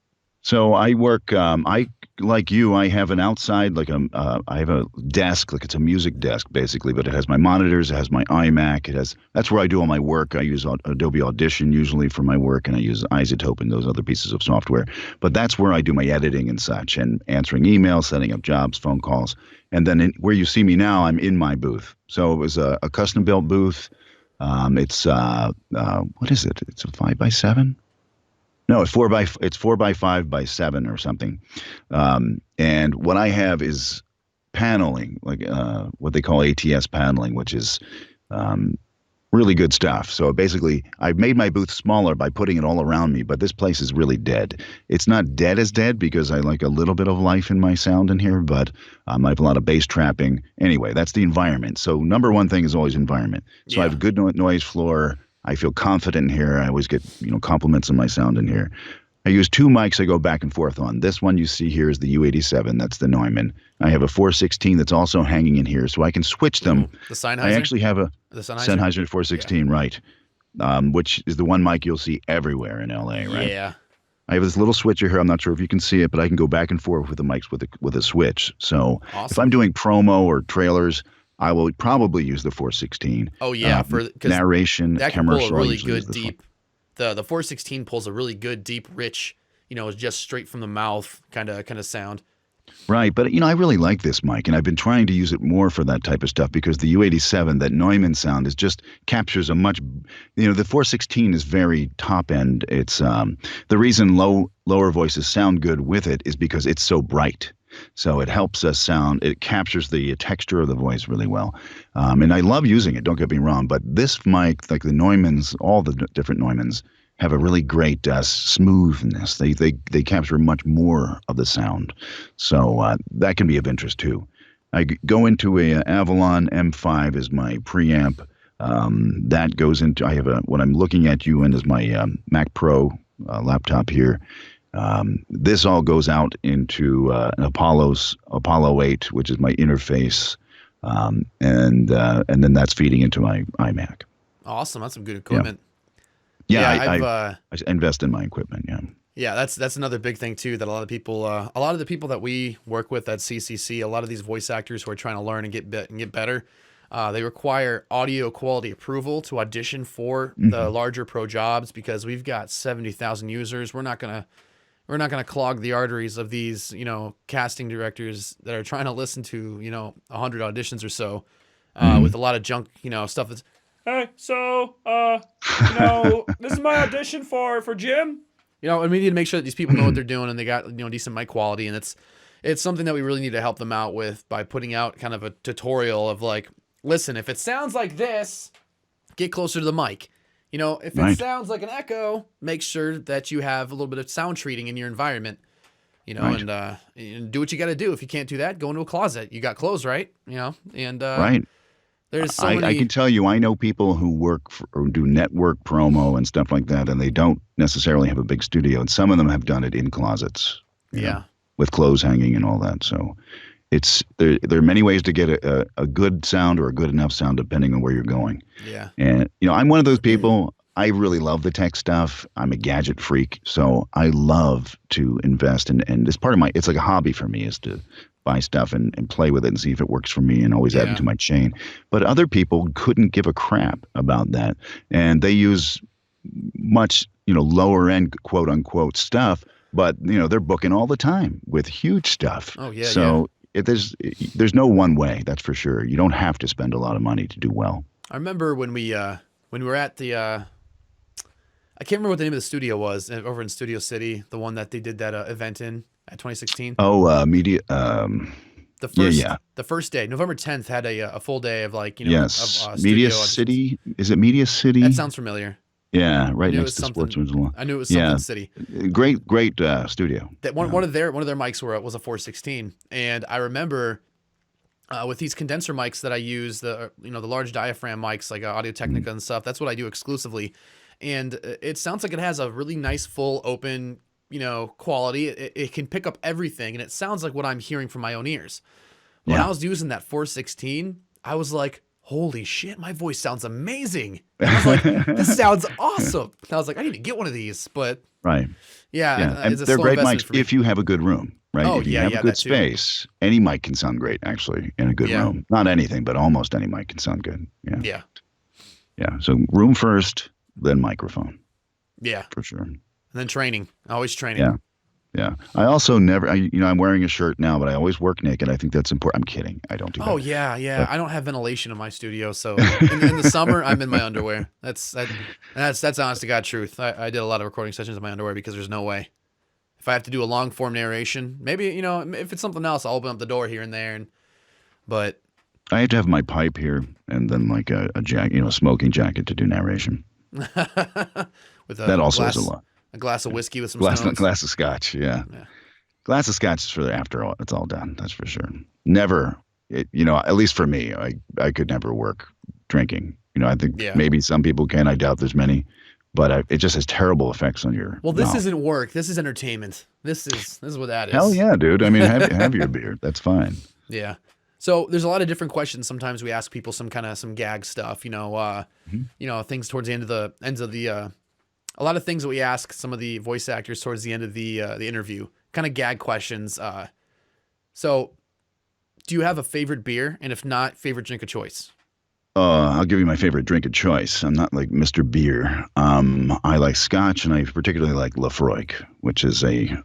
So I work. I like you. I have an outside, I have a desk, like it's a music desk basically, but it has my monitors, it has my iMac, that's where I do all my work. I use Adobe Audition usually for my work, and I use Isotope and those other pieces of software. But that's where I do my editing and such, and answering emails, setting up jobs, phone calls, and then where you see me now, I'm in my booth. So it was a custom built booth. It's what is it? It's a 5x7. No, it's 4x5 by 7 or something. And what I have is paneling, like what they call ATS paneling, which is really good stuff. So basically, I've made my booth smaller by putting it all around me, but this place is really dead. It's not dead as dead because I like a little bit of life in my sound in here, but I have a lot of bass trapping. Anyway, that's the environment. So number one thing is always environment. So I have a good noise floor. I feel confident in here. I always get, compliments on my sound in here. I use two mics I go back and forth on. This one you see here is the U87. That's the Neumann. I have a 416 that's also hanging in here, so I can switch them. The Sennheiser? I actually have a The Sennheiser? Sennheiser 416, right, which is the one mic you'll see everywhere in LA, right? Yeah. I have this little switcher here. I'm not sure if you can see it, but I can go back and forth with the mics with a switch. So if Awesome. I'm doing promo or trailers, I will probably use the 416. Oh yeah, for 'cause narration, that can pull commercial. a I really usually use good the deep. The 416 pulls a really good deep, rich, just straight from the mouth kind of sound. Right, but I really like this mic, and I've been trying to use it more for that type of stuff because the U87, that Neumann sound, captures a much, the 416 is very top end. It's the reason lower voices sound good with it is because it's so bright. So it helps us sound. It captures the texture of the voice really well, and I love using it. Don't get me wrong, but this mic, like the Neumanns, all the different Neumanns, have a really great smoothness. They capture much more of the sound, so that can be of interest too. Go into a Avalon M5 is my preamp. That goes into, I have what I'm looking at you in is my Mac Pro laptop here. This all goes out into an Apollo 8, which is my interface, and then that's feeding into my iMac. Awesome, that's some good equipment. Yeah, I invest in my equipment. Yeah. Yeah, that's another big thing too, that a lot of the people that we work with at CCC, a lot of these voice actors who are trying to learn and get better, they require audio quality approval to audition for the larger pro jobs, because we've got 70,000 users. We're not gonna clog the arteries of these, casting directors that are trying to listen to, 100 auditions or so, with a lot of junk, stuff that's, hey, so, this is my audition for Jim. And we need to make sure that these people know what they're doing and they got, decent mic quality. And it's something that we really need to help them out with by putting out kind of a tutorial of like, listen, if it sounds like this, get closer to the mic. If it sounds like an echo, make sure that you have a little bit of sound treating in your environment, and do what you got to do. If you can't do that, go into a closet. You got clothes, right? Right. There's so many... I can tell you, I know people who work or do network promo and stuff like that, and they don't necessarily have a big studio. And some of them have done it in closets, with clothes hanging and all that. So there are many ways to get a good sound or a good enough sound depending on where you're going. Yeah. And, I'm one of those people, I really love the tech stuff. I'm a gadget freak. So I love to invest and it's part of it's like a hobby for me is to buy stuff and play with it and see if it works for me and always add it to my chain. But other people couldn't give a crap about that. And they use much, lower end quote unquote stuff, but they're booking all the time with huge stuff. Oh yeah. So there's no one way, that's for sure. You don't have to spend a lot of money to do well. I remember when we were at the, I can't remember what the name of the studio was over in Studio City, the one that they did that event in at 2016. Oh, media. The first day, November 10th, had a full day of like, yes, of, Media studio City. Is it Media City? That sounds familiar. Yeah, right next to Sportsman's Law. I knew it was something City. Great studio. That one of their mics was a 416, and I remember with these condenser mics that I use, the large diaphragm mics like Audio Technica and stuff. That's what I do exclusively, and it sounds like it has a really nice full open quality. It can pick up everything, and it sounds like what I'm hearing from my own ears. When I was using that 416, I was like, holy shit, my voice sounds amazing. And I was like, this sounds awesome. And I was like, I need to get one of these. But right. And it's they're great mics if you have a good room, right? Oh, if you have a good space, any mic can sound great, actually, in a good room. Not anything, but almost any mic can sound good. Yeah. So room first, then microphone. Yeah. For sure. And then training. Always training. Yeah. I also never, I'm wearing a shirt now, but I always work naked. I think that's important. I'm kidding. I don't do that. Oh, yeah. But I don't have ventilation in my studio. So in the summer, I'm in my underwear. That's honest to God truth. I did a lot of recording sessions in my underwear because there's no way. If I have to do a long form narration, maybe, if it's something else, I'll open up the door here and there. But I have to have my pipe here and then like a jacket, a smoking jacket to do narration. That also is a lot. A glass of whiskey with some stones. Glass of scotch, yeah. Glass of scotch is for after it's all done. That's for sure. Never, at least for me, I could never work drinking. I think maybe some people can. I doubt there's many, but it just has terrible effects on your. Well, this isn't work. This is entertainment. This is what that is. Hell yeah, dude. I mean, have your beer. That's fine. Yeah. So there's a lot of different questions. Sometimes we ask people some gag stuff. Things towards the ends of the. A lot of things that we ask some of the voice actors towards the end of the interview, kind of gag questions. So, do you have a favorite beer? And if not, favorite drink of choice? I'll give you my favorite drink of choice. I'm not like Mr. Beer. I like scotch, and I particularly like Lafroig, which is a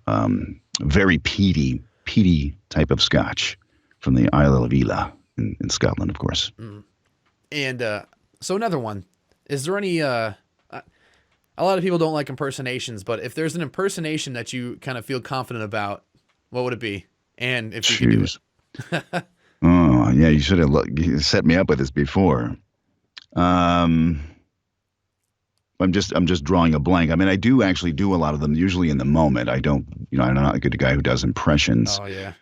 very peaty type of scotch from the Isle of Islay in Scotland, of course. And so another one. Is there any... a lot of people don't like impersonations, but if there's an impersonation that you kind of feel confident about, what would it be? And if you can do it. Oh, yeah, you should have you set me up with this before. I'm just drawing a blank. I mean, I do actually do a lot of them usually in the moment. I don't, I'm not a good guy who does impressions. Oh yeah.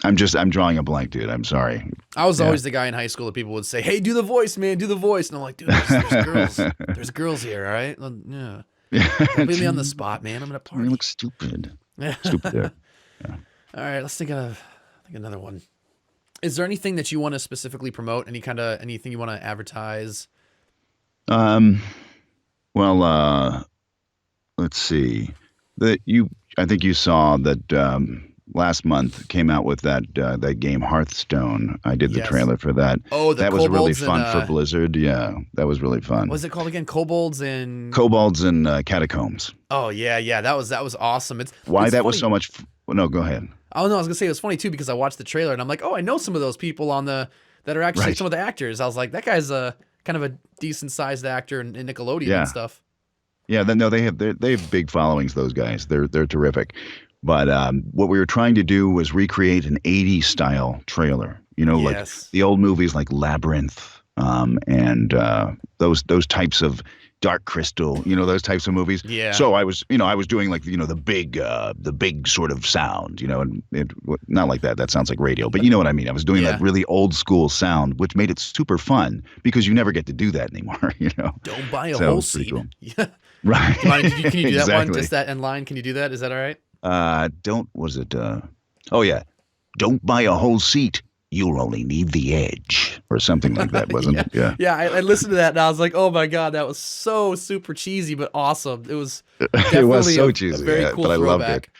I'm drawing a blank, dude. I'm sorry. I was always the guy in high school that people would say, "Hey, do the voice, man, do the voice." And I'm like, "Dude, there's girls. There's girls here, all right? Yeah. Don't put me on the spot, man. I'm gonna party." You look stupid. Stupid there. Yeah. All right, let's think another one. Is there anything that you want to specifically promote? Anything you want to advertise? Well, let's see. I think you saw that last month came out with that game Hearthstone. I did the trailer for that. Oh, that was really fun for Blizzard. Yeah, that was really fun. What's it called again? Kobolds and Catacombs. Oh yeah. That was awesome. It's was so much. No, go ahead. Oh no, I was gonna say it was funny too because I watched the trailer and I'm like, oh, I know some of those people that are actually some of the actors. I was like, that guy's a kind of a decent sized actor in Nickelodeon and stuff. Yeah, they have big followings. Those guys, they're terrific. But what we were trying to do was recreate an '80s style trailer. Like the old movies like Labyrinth, and those types of Dark Crystal, those types of movies. Yeah. So I was doing like the big sort of sound, and not like that. That sounds like radio, but you know what I mean. I was doing that really old school sound, which made it super fun because you never get to do that anymore. Don't buy a whole seat. Cool. Yeah. Right. Can you do that one? Just that end line. Can you do that? Is that all right? Don't buy a whole seat. You'll only need the edge, or something like that, wasn't it? Yeah. Yeah, I listened to that and I was like, oh my God, that was so super cheesy, but awesome. It was definitely it was so cheesy, a very cool but I loved throwback. it.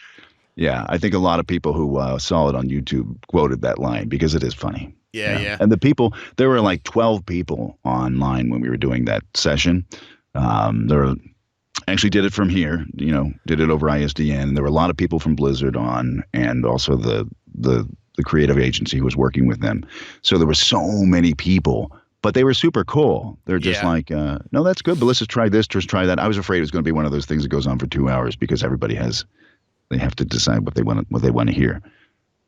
Yeah, I think a lot of people who saw it on YouTube quoted that line because it is funny. Yeah. And there were like 12 people online when we were doing that session. Actually did it from here, did it over ISDN. There were a lot of people from Blizzard on, and also the creative agency who was working with them. So there were so many people, but they were super cool. They're just like, no, that's good, but let's just try this, just try that. I was afraid it was going to be one of those things that goes on for 2 hours because they have to decide what they want to hear.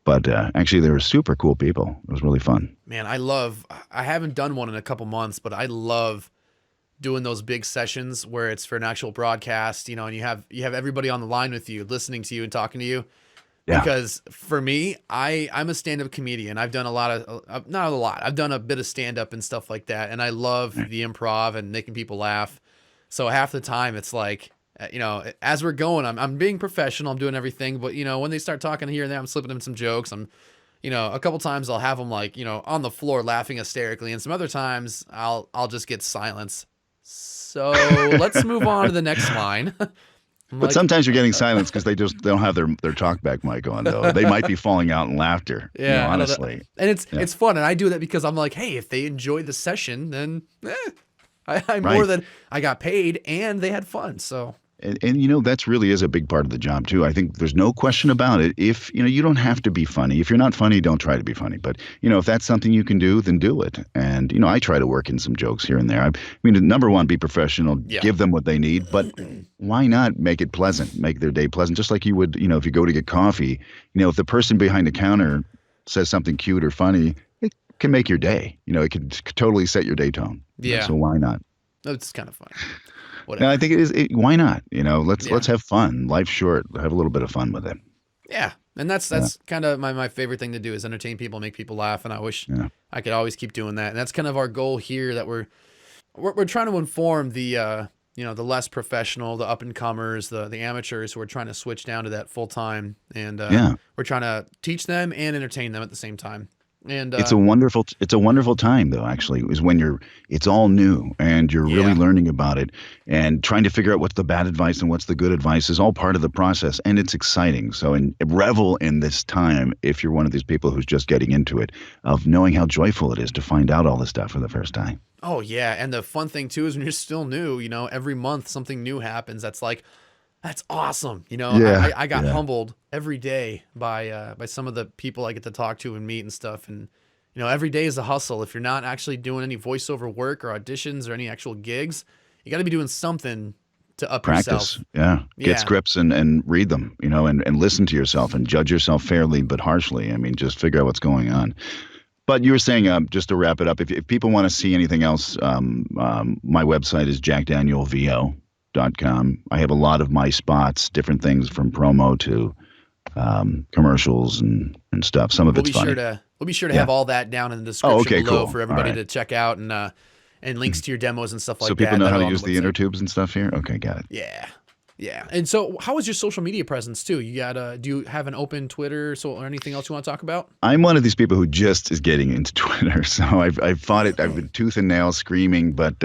But actually, they were super cool people. It was really fun. Man, I haven't done one in a couple months, but I love doing those big sessions where it's for an actual broadcast, and you have everybody on the line with you, listening to you and talking to you. Yeah. Because for me, I'm a stand-up comedian. I've done I've done a bit of stand-up and stuff like that. And I love the improv and making people laugh. So half the time it's like, as we're going, I'm being professional. I'm doing everything. But, when they start talking here and there, I'm slipping them some jokes. I'm, a couple times I'll have them like, on the floor laughing hysterically. And some other times I'll just get silence. So let's move on to the next line. But sometimes you're getting silence because they don't have their talkback mic on, though. They might be falling out in laughter. Yeah, honestly. And it's fun, and I do that because I'm like, hey, if they enjoy the session, then I'm more than I got paid, and they had fun. So. And that's really is a big part of the job too. I think there's no question about it. If you don't have to be funny. If you're not funny, don't try to be funny. But if that's something you can do, then do it. And I try to work in some jokes here and there. I mean, number one, be professional. Yeah. Give them what they need. But why not make it pleasant? Make their day pleasant, just like you would. If you go to get coffee. If the person behind the counter says something cute or funny, it can make your day. It can totally set your day tone. Yeah. So why not? It's kind of fun. No, I think it is. Why not? Let's have fun. Life's short. Have a little bit of fun with it. Yeah, and that's kind of my favorite thing to do is entertain people, make people laugh, and I wish I could always keep doing that. And that's kind of our goal here. That we're trying to inform the the less professional, the up and comers, the amateurs who are trying to switch down to that full time, and we're trying to teach them and entertain them at the same time. And it's a wonderful time though, actually, is when it's all new and you're really learning about it and trying to figure out what's the bad advice and what's the good advice is all part of the process, and it's exciting. So revel in this time if you're one of these people who's just getting into it, of knowing how joyful it is to find out all this stuff for the first time. Oh yeah, and the fun thing too is when you're still new, every month something new happens that's like, that's awesome. I got humbled every day by some of the people I get to talk to and meet and stuff. And, every day is a hustle. If you're not actually doing any voiceover work or auditions or any actual gigs, you got to be doing something to up Practice. yourself. Yeah. Yeah. Get scripts and read them, and listen to yourself and judge yourself fairly but harshly. I mean, just figure out what's going on. But you were saying, just to wrap it up, if people want to see anything else, my website is jackdanielvo.com. I have a lot of my spots, different things from promo to commercials and stuff. Some of it's funny. We'll be sure to have all that down in the description below for everybody to check out, and links to your demos and stuff like that. So people know how to use the website. intertubes and stuff here? Okay, got it. Yeah. Yeah. And so how is your social media presence too? You got do you have an open Twitter or anything else you want to talk about? I'm one of these people who just is getting into Twitter. So I've fought it. I've been tooth and nail screaming, but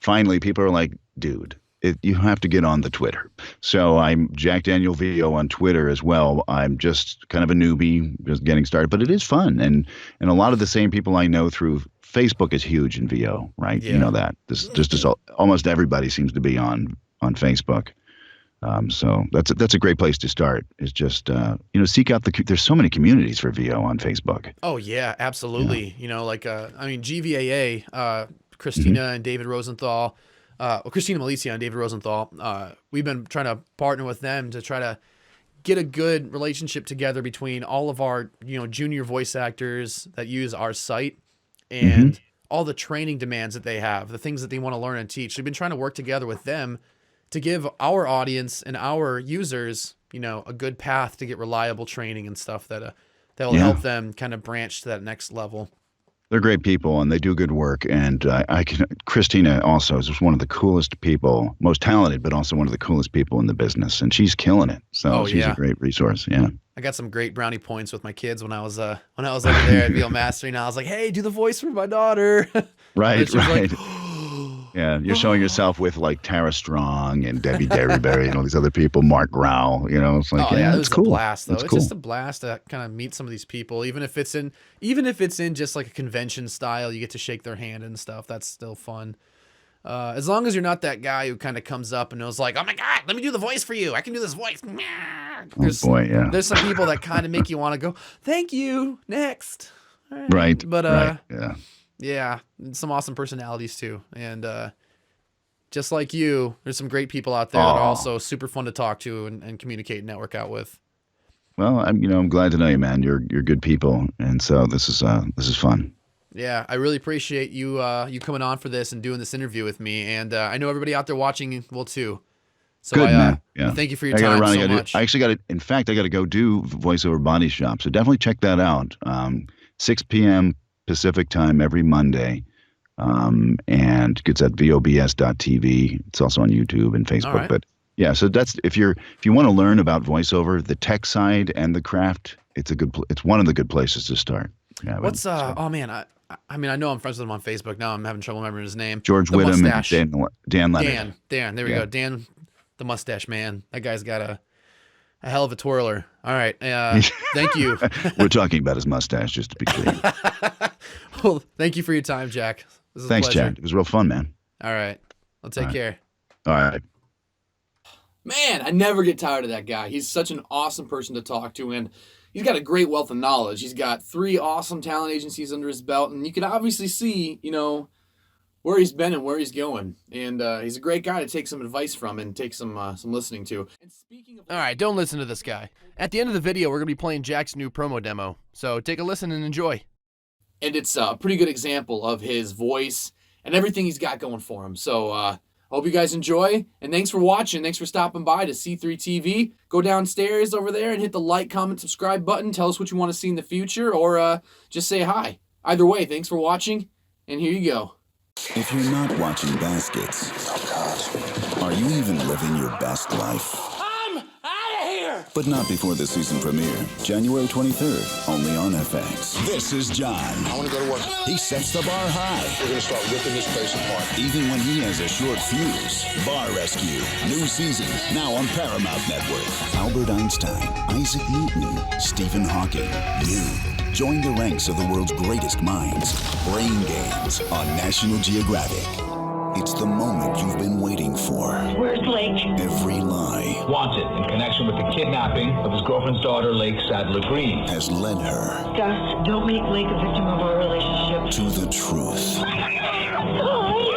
finally people are like, dude, you have to get on the Twitter. So I'm Jack Daniel VO on Twitter as well. I'm just kind of a newbie, just getting started, but it is fun. And a lot of the same people I know through Facebook is huge in VO, right? Yeah. You know that. This just as almost everybody seems to be on Facebook. So that's a great place to start. Is just seek out there's so many communities for VO on Facebook. Oh yeah, absolutely. Yeah. GVAA, Christina and David Rosenthal, Christina Malizia and David Rosenthal. We've been trying to partner with them to try to get a good relationship together between all of our junior voice actors that use our site and all the training demands that they have, the things that they want to learn and teach. We've been trying to work together with them to give our audience and our users, a good path to get reliable training and stuff that will help them kind of branch to that next level. They're great people and they do good work. And Christina also is just one of the coolest people, most talented, but also one of the coolest people in the business. And she's killing it. So she's a great resource. Yeah. I got some great brownie points with my kids when I was over there at VO Mastering. I was like, hey, do the voice for my daughter. Right. Like, yeah, you're showing yourself with like Tara Strong and Debbie Derryberry and all these other people, Mark Grau. It's like, it's cool. A blast, though. It's just a blast to kind of meet some of these people, even if it's in just like a convention style. You get to shake their hand and stuff. That's still fun. As long as you're not that guy who kind of comes up and was like, oh my God, let me do the voice for you. I can do this voice. There's some people that kind of make you want to go, thank you, next. Right. But yeah, some awesome personalities too. And just like you, there's some great people out there that are also super fun to talk to and communicate and network out with. Well, I'm glad to know you, man. You're good people. And so this is fun. Yeah, I really appreciate you coming on for this and doing this interview with me. And I know everybody out there watching will too. So good, man. Yeah. Thank you for your time so much. I actually got to go do Voiceover Body Shop. So definitely check that out. 6 p.m. Pacific time every Monday. And it's at vobs.tv. It's also on YouTube and Facebook. Right. But yeah, so that's if you want to learn about voiceover, the tech side and the craft, it's one of the good places to start. Yeah, what's oh man, I mean I know I'm friends with him on Facebook now. I'm having trouble remembering his name. George Whittam and Dan Leonard. Dan, there we go. Dan, the mustache man. That guy's got a hell of a twirler. All right. Thank you. We're talking about his mustache, just to be clear. Well, thank you for your time, Jack. This is Thanks, a pleasure. Jack. It was real fun, man. All right. Well, take care. All right. Man, I never get tired of that guy. He's such an awesome person to talk to, and he's got a great wealth of knowledge. He's got 3 awesome talent agencies under his belt, and you can obviously see, where he's been and where he's going. And he's a great guy to take some advice from and take some listening to. And speaking of, all right, don't listen to this guy. At the end of the video, we're going to be playing Jack's new promo demo. So take a listen and enjoy. And it's a pretty good example of his voice and everything he's got going for him. So I hope you guys enjoy. And thanks for watching. Thanks for stopping by to C3 TV. Go downstairs over there and hit the like, comment, subscribe button. Tell us what you want to see in the future, or just say hi. Either way, thanks for watching. And here you go. If you're not watching baskets, are you even living your best life? I'm out of here! But not before the season premiere, January 23rd, only on FX. This is John. I want to go to work. He sets the bar high. We're going to start ripping this place apart. Even when he has a short fuse. Bar Rescue, new season, now on Paramount Network. Albert Einstein, Isaac Newton, Stephen Hawking, you. Join the ranks of the world's greatest minds. Brain Games on National Geographic. It's the moment you've been waiting for. Where's Lake? Every lie. Wanted in connection with the kidnapping of his girlfriend's daughter, Lake Sadler Green. Has led her. Gus, don't make Lake a victim of our relationship. To the truth.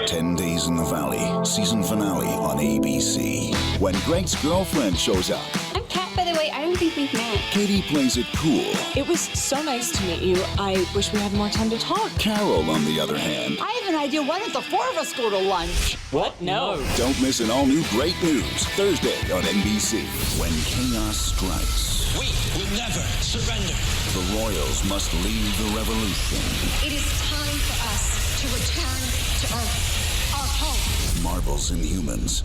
10 Days in the Valley, season finale on ABC. When Greg's girlfriend shows up, I'm Kat, by the way. I don't think we've met. Katie plays it cool. It was so nice to meet you. I wish we had more time to talk. Carol, on the other hand, I have an idea. Why don't the four of us go to lunch? What? No. don't miss an all-new Great News, Thursday on NBC. When chaos strikes, We will never surrender. the Royals must lead the revolution. It is time for us to return to Earth, our home. Marvel's Inhumans,